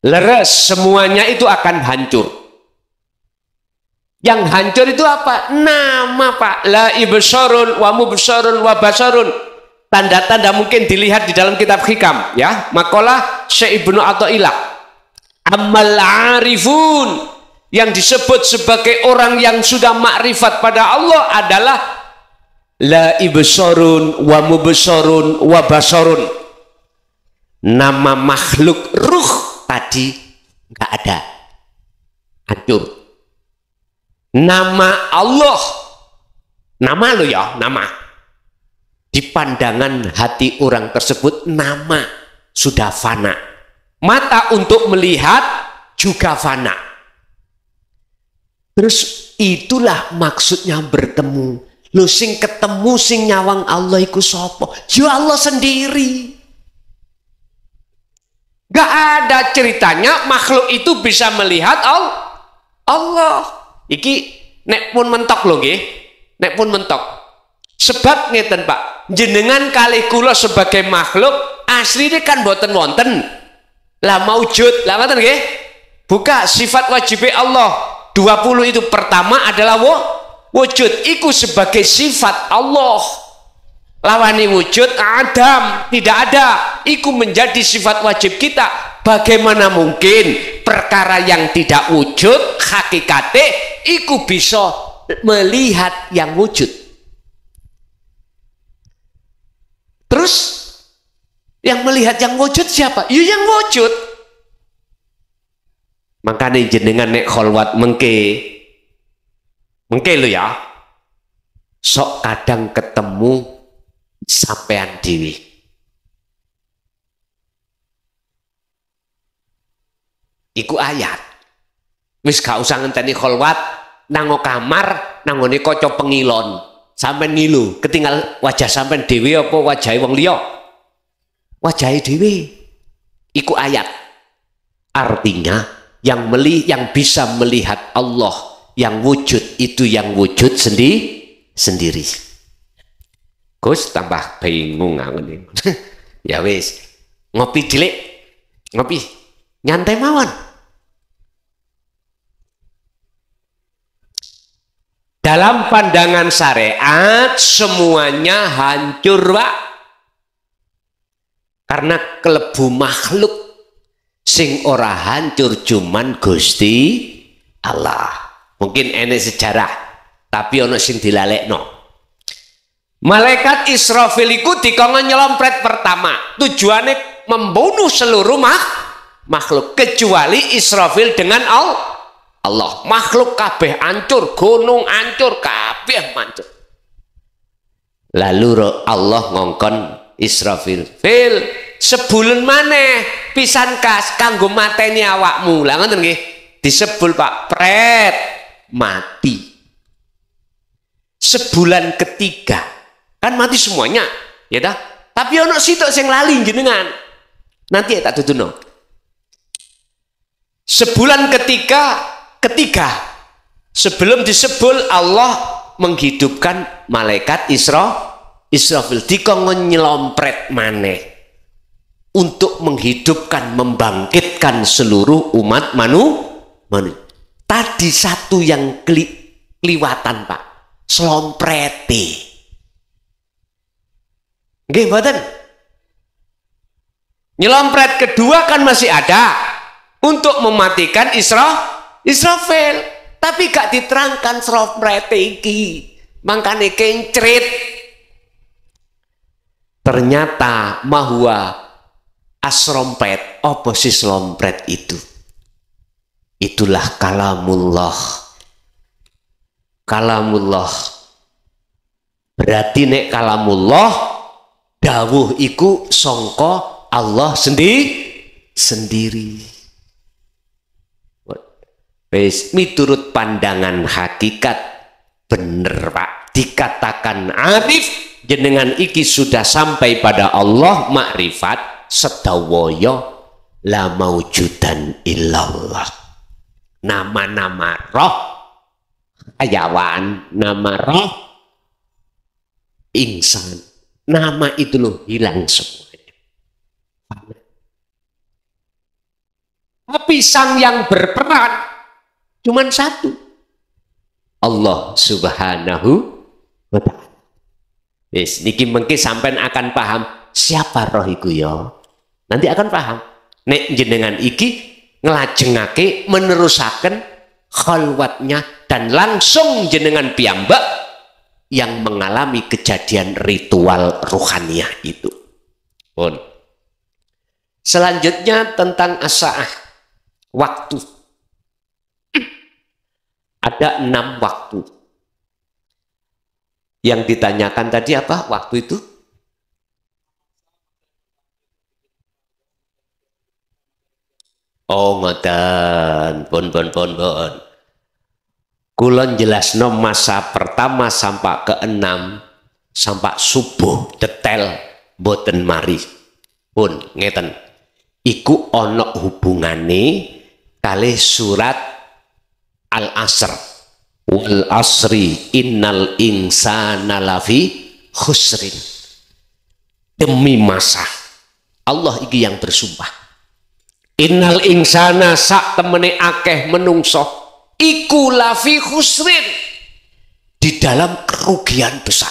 Leres, semuanya itu akan hancur. Yang hancur itu apa? Nama Pak, la ibsarun wa mubsarun wa basarun. Tanda-tanda mungkin dilihat di dalam kitab hikam, ya. Makalah Syekh Ibnu Athaillah. Amal arifun, yang disebut sebagai orang yang sudah makrifat pada Allah adalah la ibsarun wa mubsarun wa basarun. Nama makhluk ruh tadi nggak ada, hancur. Nama Allah, nama lo ya, nama. Di pandangan hati orang tersebut nama sudah fana. Mata untuk melihat juga fana. Terus itulah maksudnya bertemu Lho sing ketemu sing nyawang Allah iku sapa? Ya Allah sendiri. Gak ada ceritanya makhluk itu bisa melihat Allah. Iki nek pun mentok lho nggih. Nek pun mentok. Sebab ngeten Pak, jenengan kalih kula sebagai makhluk asline kan boten wonten. Lah maujud, lah ngoten nggih. Buka sifat wajib Allah. 20 itu pertama adalah wujud. Iku sebagai sifat Allah. Lawani wujud Adam tidak ada. Iku menjadi sifat wajib kita. Bagaimana mungkin perkara yang tidak wujud hakikate iku bisa melihat yang wujud? Terus yang melihat yang wujud siapa? Ya yang wujud. Makanya jenengan nek kholwat mengke lo ya. Sok kadang ketemu sampean dewi. Iku ayat. Wis gak usah ngenteni kholwat nango kamar nangone kaca pengilon. Sampean ngilu, ketinggal wajah sampean dewi apa wajahe wong liya? Wajahe dewi. Iku ayat. Artinya yang bisa melihat Allah yang wujud itu yang wujud sendiri. Gus tambah bingung ngene. Ya wis, ngopi dhisik. Ngopi. Nyantai mawon. Dalam pandangan syariat semuanya hancur, Pak. Karena kelebu makhluk sing ora hancur cuman Gusti Allah. Mungkin enek sejarah, tapi ono sing dilalekno. Malaikat Israfil iku dikongkon nyelompret pertama. Tujuannya membunuh seluruh makhluk kecuali Israfil dengan Allah. Makhluk kabeh hancur, gunung hancur, kabeh hancur. Lalu Allah ngongkon Israfil, "Fil, sebulan maneh pisan kas kanggo mateni awakmu." Lah ngoten nggih. Disebul Pak, pret mati. Sebulan ketiga kan mati semuanya, ya dah. Tapi ono sitok sing lali jenengan. Nanti ya tak tutuno. Sebulan ketiga sebelum disebul Allah menghidupkan malaikat Israfil dikongkon nyelompret maneh untuk menghidupkan, membangkitkan seluruh umat manusia. Tadi satu yang kliwatan Pak, selomprete. Nggih mboten? Nyelompret kedua kan masih ada untuk mematikan Israfil, tapi gak diterangkan selomprete iki. Mangkane kencrit. Ternyata mahwa asrompet, apa sih selompret itu? Itulah kalamullah. Kalamullah. Berarti nek kalamullah dawuh iku sangka Allah sendiri. Wis miturut pandangan hakikat bener Pak. Dikatakan arif jenengan iki sudah sampai pada Allah makrifat sedawaya la maujudan illallah. Nama-nama roh hayawan, nama roh insan, nama itu loh hilang semuanya. Tapi sang yang berperan cuman satu, Allah Subhanahu wa ta'ala. Yes, niki mengki sampean akan paham siapa roh iku ya. Nanti akan paham. Nek jenengan iki ngelajengake menerusaken khalwatnya dan langsung jenengan piyambak yang mengalami kejadian ritual ruhaniyah itu. Pun. Selanjutnya tentang as-sa'ah, waktu. Ada 6 waktu. Yang ditanyakan tadi apa waktu itu? Oh ngoten, pun. Kulon jelasno masa pertama sampai ke-6 sampai subuh detail boten mari pun ngeten iku ono hubungane kali surat Al-Asr wal asri innal insana lafi khusrin. Demi masa Allah iki yang bersumpah, innal insana sak temene akeh menungso iku lafi khusrin, di dalam kerugian besar.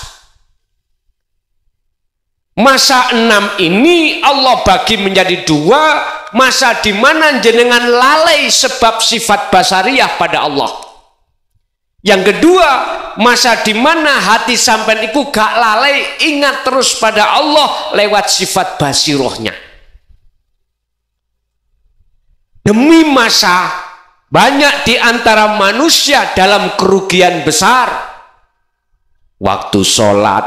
Masa 6 ini Allah bagi menjadi 2, masa di mana jenengan lalai sebab sifat basariyah pada Allah. Yang kedua, masa di mana hati sampean iku gak lalai ingat terus pada Allah lewat sifat basirohnya. Demi masa banyak di antara manusia dalam kerugian besar. Waktu sholat,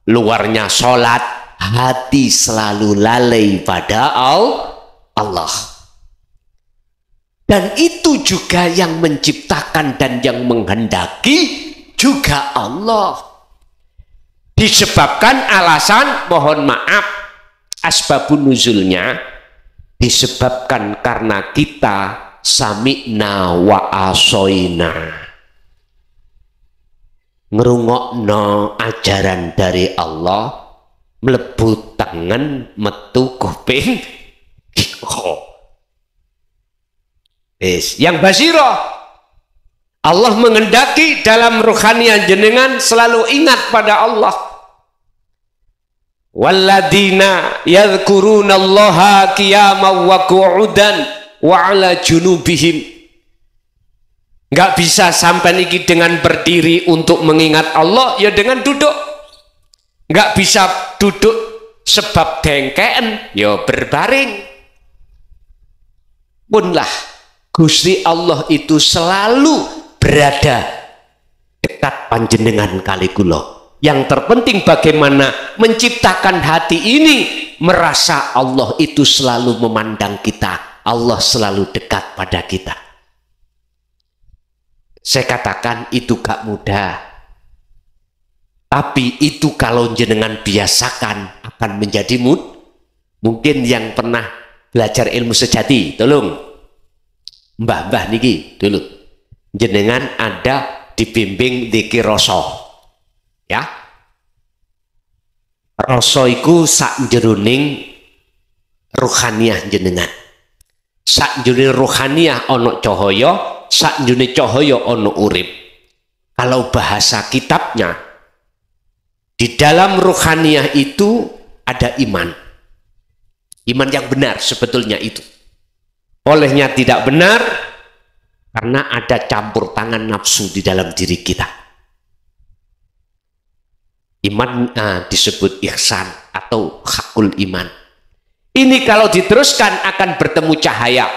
luarnya sholat, hati selalu lalai pada Allah. Dan itu juga yang menciptakan dan yang menghendaki juga Allah. Disebabkan alasan, mohon maaf, asbabun nuzulnya disebabkan karena kita sami'na wa asoina, ngerungokno ajaran dari Allah, mlebu tangan metu kuping. Yang basiro Allah menghendaki dalam rohanian jenengan selalu ingat pada Allah. Walladzina yadhkurunallaha qiyaman wa qu'udan wa ala junubihim. Nggak bisa sampai niki dengan berdiri untuk mengingat Allah, ya dengan duduk. Nggak bisa duduk sebab dengkeen, ya berbaring. Punlah Gusti Allah itu selalu berada dekat panjenengan kali kula. Yang terpenting bagaimana menciptakan hati ini merasa Allah itu selalu memandang kita, Allah selalu dekat pada kita. Saya katakan itu gak mudah, tapi itu kalau jenengan biasakan akan menjadi mungkin yang pernah belajar ilmu sejati, tolong mbah-mbah niki dulu, jenengan ada dibimbing dzikir rasa, ya. Rasa iku sak jeroning rohaniah jenengan. Sak jeroning rohaniah ono cahaya, sak jeroning cahaya ono urip. Kalau bahasa kitabnya, di dalam rohaniah itu ada iman. Iman yang benar sebetulnya itu. Olehnya tidak benar karena ada campur tangan nafsu di dalam diri kita. Iman disebut ihsan atau hakul iman. Ini kalau diteruskan akan bertemu cahaya.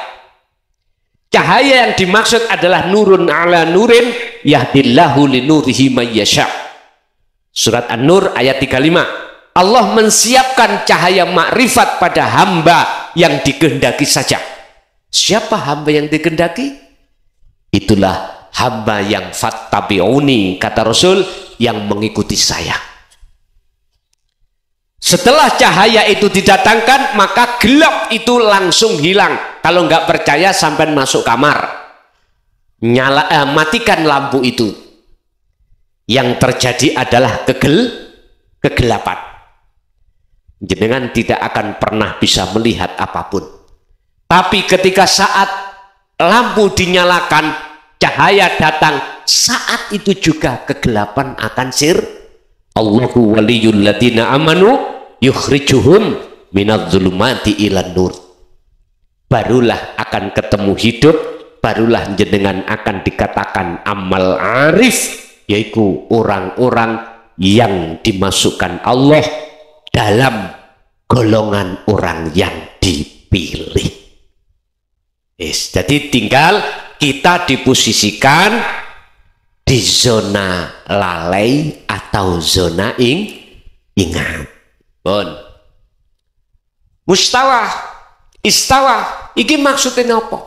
Cahaya yang dimaksud adalah nurun ala nurin yahdillahu linurihi mayyasha. Surat An-Nur ayat 35. Allah mensiapkan cahaya makrifat pada hamba yang dikehendaki saja. Siapa hamba yang dikehendaki? Itulah hamba yang fattabi'uni, kata Rasul, yang mengikuti saya. Setelah cahaya itu didatangkan, maka gelap itu langsung hilang. Kalau nggak percaya sampai masuk kamar, matikan lampu itu. Yang terjadi adalah kegelapan. Jenengan tidak akan pernah bisa melihat apapun. Tapi ketika saat lampu dinyalakan, cahaya datang, saat itu juga kegelapan akan Allahu waliyul ladina amanu yukhrijuhum minadh-dhulumati ilan nur. Barulah akan ketemu hidup, barulah jenengan akan dikatakan amal arif, yaitu orang-orang yang dimasukkan Allah dalam golongan orang yang dipilih. Jadi tinggal kita diposisikan di zona lalai atau zona ingat. Bon. Mustawa, istawa, iki maksudnya apa?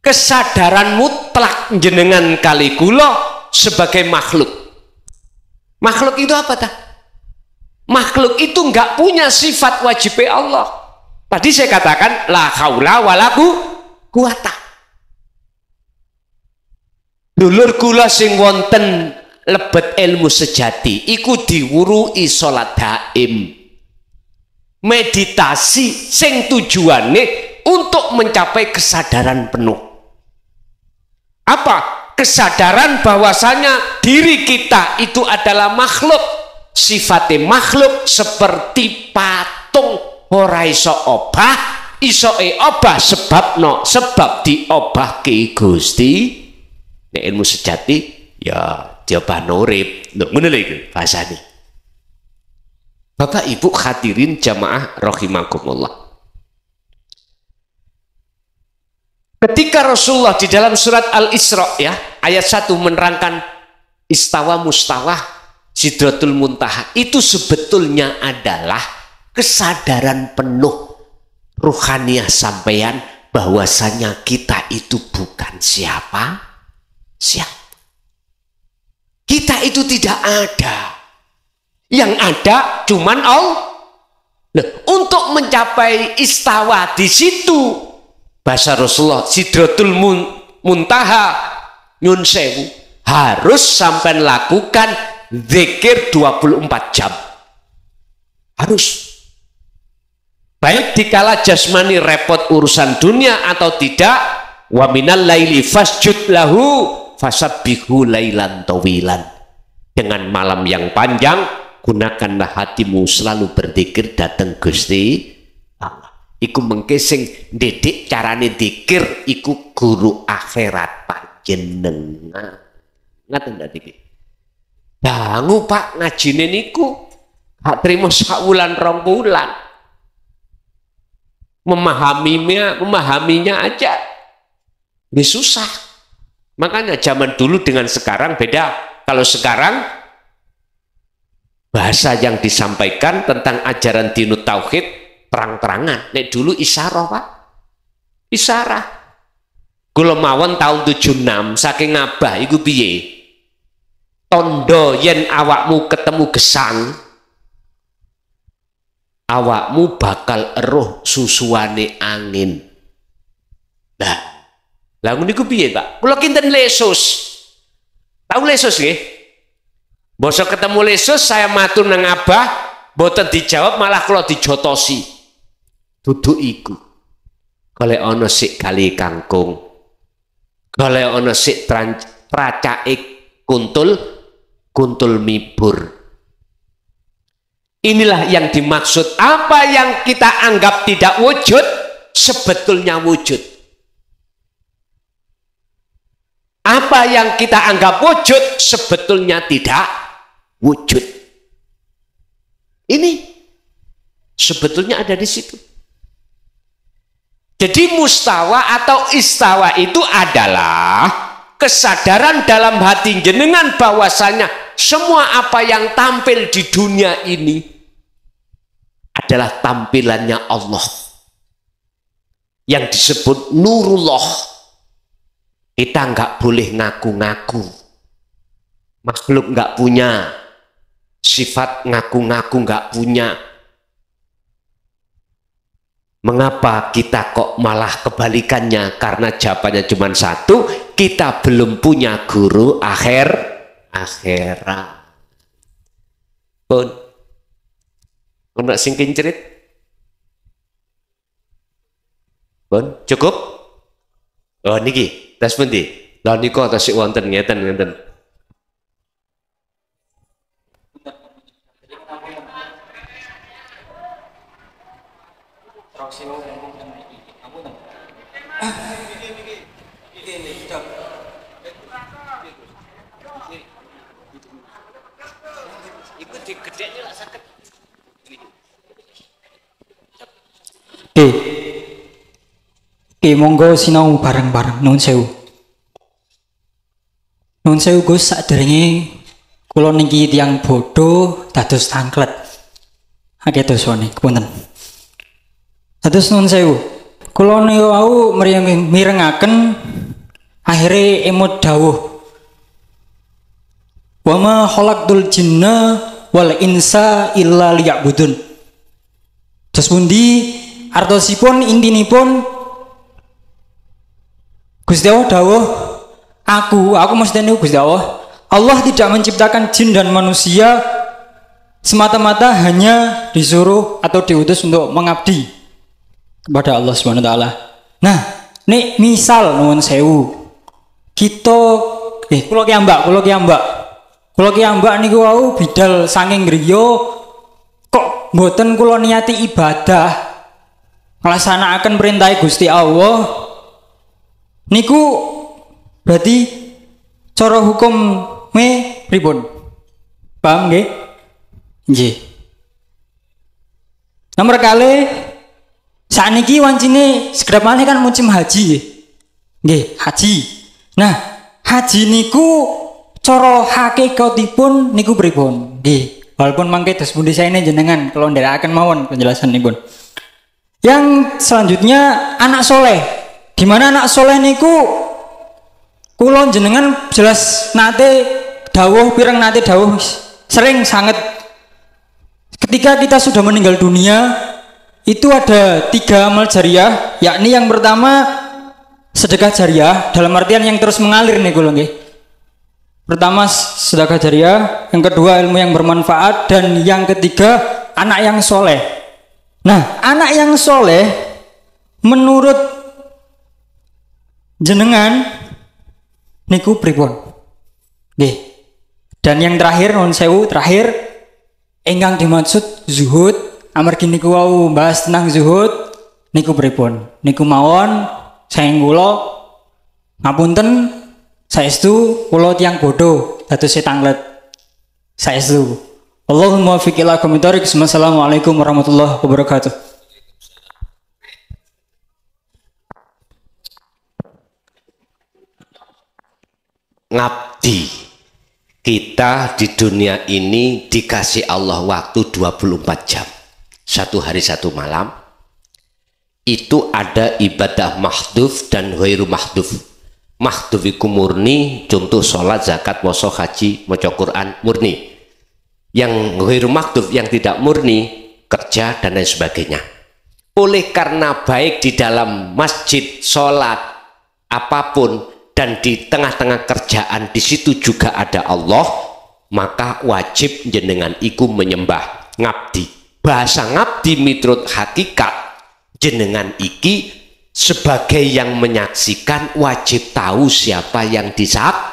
kesadaran mutlak jenengan kali kula sebagai makhluk. Makhluk itu apa ta? Makhluk itu nggak punya sifat wajib Allah. Tadi saya katakan la haula wala quwata. Dulur kula sing wonten lebet ilmu sejati iku diwurui salat daim. Meditasi sing tujuannya untuk mencapai kesadaran penuh. Apa? Kesadaran bahwasanya diri kita itu adalah makhluk, sifatnya makhluk seperti patung ora iso obah, iso obah sebab diobah ke Gusti. Nek ilmu sejati ya diobah urip. Lho ngono lho iku bahasane. Bapak Ibu hadirin jamaah rahimakumullah. Ketika Rasulullah di dalam surat Al-Isra ya, ayat 1 menerangkan istawa mustawah sidratul muntaha, itu sebetulnya adalah kesadaran penuh ruhaniyah sampeyan bahwasanya kita itu bukan siapa. Kita itu tidak ada. Yang ada cuman Allah. Untuk mencapai istawa di situ bahasa Rasulullah sidratul muntaha nyun sewu harus sampai lakukan zikir 24 jam. Harus. Baik dikala jasmani repot urusan dunia atau tidak, wa minal laili fasjud lahu fasabbihu lailan tawilan. Dengan malam yang panjang gunakanlah hatimu selalu berzikir datang Gusti Allah. Iku mengkesing didik carane dikir iku guru akhirat panjenengan. Ngaten ndak iki? Dangu Pak ngajine niku gak trimo sak wulan 2 bulan. Memahaminya aja ini susah. Makanya zaman dulu dengan sekarang beda. Kalau sekarang bahasa yang disampaikan tentang ajaran dinut tauhid terang-terangan. Nek dulu isyarah Pak, isyarah. Kula mawon tahun 76 saking ngabah iku piye? Tondo yen awakmu ketemu gesang, awakmu bakal eruh susuane angin. Lah niku piye Pak? Kula kinten lesus. Tahu lesus nggih? Bosok ketemu lesus saya matur nang abah, mboten dijawab malah kula dijotosi. Duduk iku. Golek ana sik kali kangkung. Golek ana sik tracake kuntul mibur. Inilah yang dimaksud. Apa yang kita anggap tidak wujud sebetulnya wujud. Apa yang kita anggap wujud sebetulnya tidak wujud. Ini sebetulnya ada di situ. Jadi mustawa atau istawa itu adalah kesadaran dalam hati jenengan bahwasanya semua apa yang tampil di dunia ini adalah tampilannya Allah yang disebut nurullah. Kita nggak boleh ngaku-ngaku. Makhluk nggak punya sifat ngaku-ngaku, nggak punya. Mengapa kita kok malah kebalikannya? Karena jawabannya cuma satu, kita belum punya guru akhirat. Pun, untuk singkin cerit, pun cukup. Oh niki, tas pundi. Lah niku tasik wonten ngeten. Monggo sinau bareng-bareng. Nuwun sewu. Nuwun sewu Gus, saderenge kula niki tiyang bodho dados tangklet. Akeh dosane, kepunten. Dados nuwun sewu. Kula niku wau mirengaken akhirnya emot dawuh, wa ma khalaqtul jinna wal insa illa liya'budun. Terus pundi artosipun intinipun Gusti Allah dawuh, aku mesti niku Gusti Allah tidak menciptakan jin dan manusia semata-mata hanya disuruh atau diutus untuk mengabdi kepada Allah Subhanahu wa taala. Nah, nek misal nuwun sewu kita kula ki ambak niku wau bidal saking griya kok mboten kula niati ibadah nglaksanaken perintah Gusti Allah niku berarti cara hukum pripun? Paham nggih? Nggih. Nomor kali sakniki wancine sekedap malih kan musim haji nggih, haji. Nah, haji niku cara hakikatipun niku pripun? Nggih. Walaupun mangke dos pundi saene jenengan kalau ndherekaken mawon penjelasanipun. Yang selanjutnya anak soleh. Di mana anak soleh niku kula jenengan jelas nate dawuh sering sangat ketika kita sudah meninggal dunia itu ada 3 amal jariah, yakni yang pertama sedekah jariah dalam artian yang terus mengalir nih kula nggih. Pertama sedekah jariah, yang kedua ilmu yang bermanfaat, dan yang ketiga anak yang soleh. Nah, anak yang soleh menurut jenengan niku pripun? Nggih. Dan yang terakhir nuwun sewu terakhir ingkang dimaksud zuhud, amargi niku wau bahas tentang zuhud niku pripun? Niku mawon saking kula ngapunten saestu kula tiyang bodho dados tanglet. Saestu. Allahumma waffiq ila aqwamit thoriq. Assalamualaikum warahmatullahi wabarakatuh. Ngabdi. Kita di dunia ini dikasih Allah waktu 24 jam. 1 hari 1 malam. Itu ada ibadah mahdhuf dan ghairu mahdhuf. Mahdhuf iku murni, contoh sholat, zakat, puasa, haji, maca Quran, murni. Yang ghairu mahdhuf, yang tidak murni, kerja dan lain sebagainya. Oleh karena baik di dalam masjid, sholat, apapun, dan di tengah-tengah kerjaan di situ juga ada Allah, maka wajib jenengan iku menyembah ngabdi. Bahasa ngabdi miturut hakikat jenengan iki sebagai yang menyaksikan wajib tahu siapa yang disaksikan.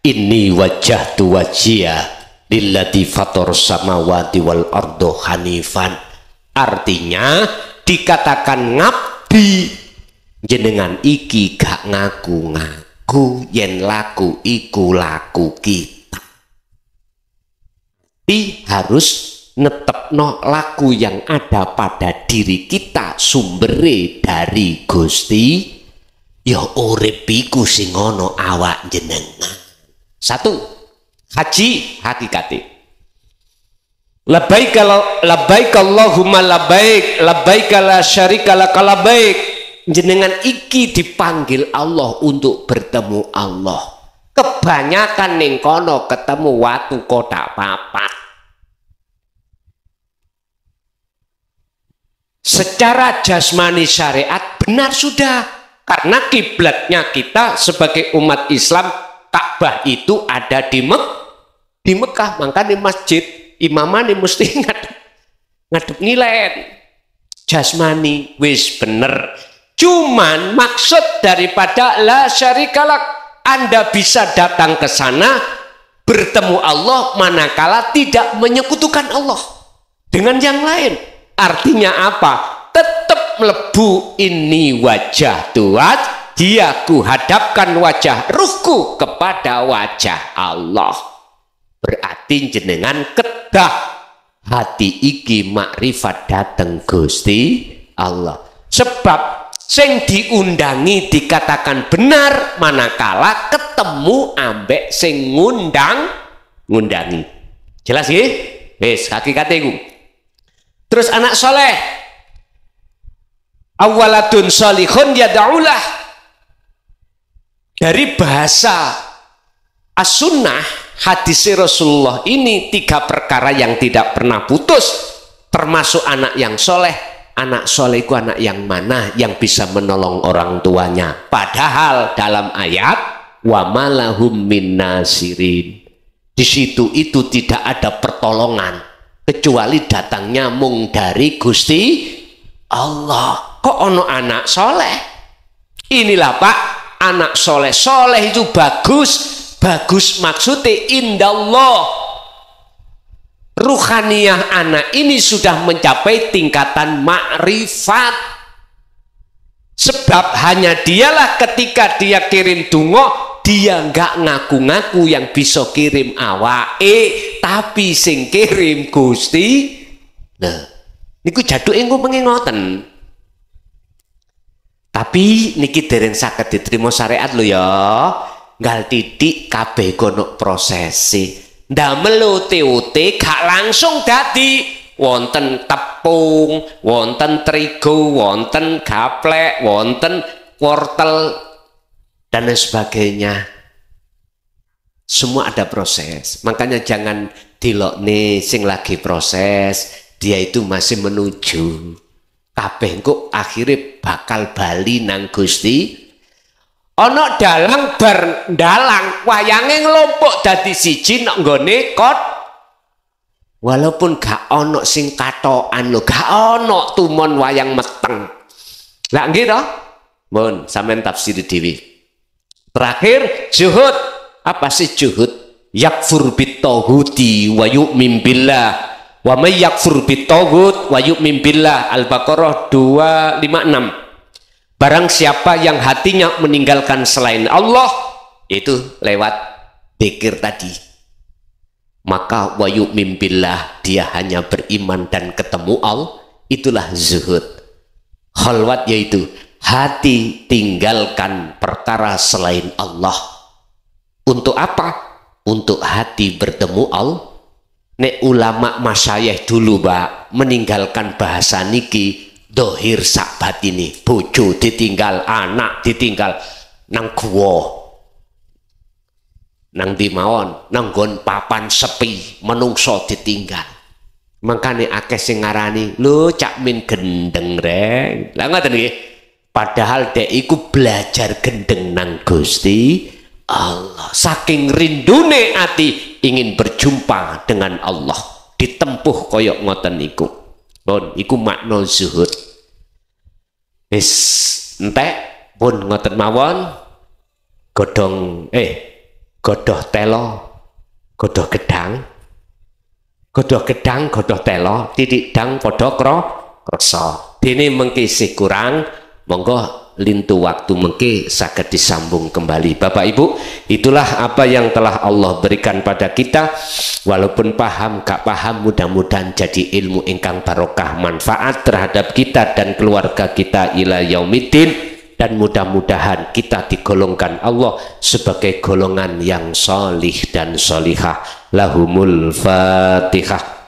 Inni wajjahtu wajhiya lilladzi fatar samawati wal ardo hanifan. Artinya dikatakan ngabdi jenengan iki gak ngaku-ngaku yen laku iku laku kita. Tapi harus netepno laku yang ada pada diri kita sumbere dari Gusti, ya urip iku sing ana awak jenengan. 1. Haji hakikate. Labbaik Allahumma labbaik, labbaik la syarika lak labbaik. Jenengan iki dipanggil Allah untuk bertemu Allah. Kebanyakan ning kono ketemu watu kotak papat. Secara jasmani syariat benar sudah, karena kiblatnya kita sebagai umat Islam, Ka'bah itu ada di Mekah, maka di masjid imamane mesti ngadep ngilen. Jasmani wis bener. Cuman maksud daripada la syarikalak, Anda bisa datang ke sana bertemu Allah manakala tidak menyekutukan Allah dengan yang lain. Artinya apa? Tetap melebu ini wajah Tuhan, dia ku hadapkan wajah ruhku kepada wajah Allah. Berarti jenengan kedah hati iki makrifat dateng Gusti Allah. Sebab sing diundangi dikatakan benar manakala ketemu ambek sing ngundangi. Jelas nggih? Wis hakikate iku. Terus anak soleh, awaladun solihun yad'ulah. Dari bahasa as-sunnah, hadis Rasulullah ini 3 perkara yang tidak pernah putus, termasuk anak yang soleh. Anak soleh itu anak yang mana? Yang bisa menolong orang tuanya. Padahal dalam ayat wa malahum min nasirin, di situ itu tidak ada pertolongan kecuali datangnya mung dari Gusti Allah. Kok ono anak soleh? Inilah Pak, anak soleh. Soleh itu bagus. Bagus maksudnya indallah. Ruhaniyah anak ini sudah mencapai tingkatan makrifat. Sebab hanya dialah ketika dia kirim dungo, dia nggak ngaku-ngaku yang bisa kirim awake, tapi sing kirim Gusti. Nah, niku jaduke engko pengingoten. Tapi niki dereng saged diterima syariat lho ya. Nggal titik kabeh kono prosesi. Ndamel ote-ote gak langsung dadi wonten tepung, wonten terigu, wonten gaplek, wonten wortel dan lain sebagainya. Semua ada proses. Makanya jangan dilokne sing lagi proses, dia itu masih menuju. Kabeh kok akhirnya bakal bali nang Gusti. Ana dalang bar dalang wayange nglompok dadi siji nek nggone kot. Walaupun gak ana sing katokan lho, gak ana tumon wayang meteng. Lah nggih to? Mun sampean tafsir dhewe. Terakhir juhud. Apa sih juhud? Yakfur bitaghuti wa yu'min billah. Wa may yakfur bitaghut wa yu'min billah. Al-Baqarah 256. Barang siapa yang hatinya meninggalkan selain Allah, itu lewat dzikir tadi, maka wa yu'min billah, dia hanya beriman dan ketemu Allah. Itulah zuhud. Khalwat yaitu hati tinggalkan perkara selain Allah. Untuk apa? Untuk hati bertemu Allah. Nek ulama masyayikh dulu Pak meninggalkan bahasa niki, dohir sak batini, bojo ditinggal, anak ditinggal, nang guwa, nang dimawon, nang nggon papan sepi, menungso ditinggal. Makane akeh sing ngarani, lho cak min gendeng reng. Lah ngoten nggih. Padahal dek iku belajar gendeng nang Gusti Allah. Saking rindune ati ingin berjumpa dengan Allah, ditempuh koyok ngoten iku. Pun iku makna zuhud. Wis entek pun ngoten mawon. Godhong godhoh telo, godhoh gedang. Godhoh gedang, godhoh telo, titik dang padha krasa. Dene mengki isih kurang, monggo lintu waktu mengki saged disambung kembali. Bapak Ibu, itulah apa yang telah Allah berikan pada kita. Walaupun paham gak paham, mudah-mudahan jadi ilmu ingkang barokah, manfaat terhadap kita dan keluarga kita ila yaumiddin. Dan mudah-mudahan kita digolongkan Allah sebagai golongan yang solih dan solihah. Lahumul Fatihah.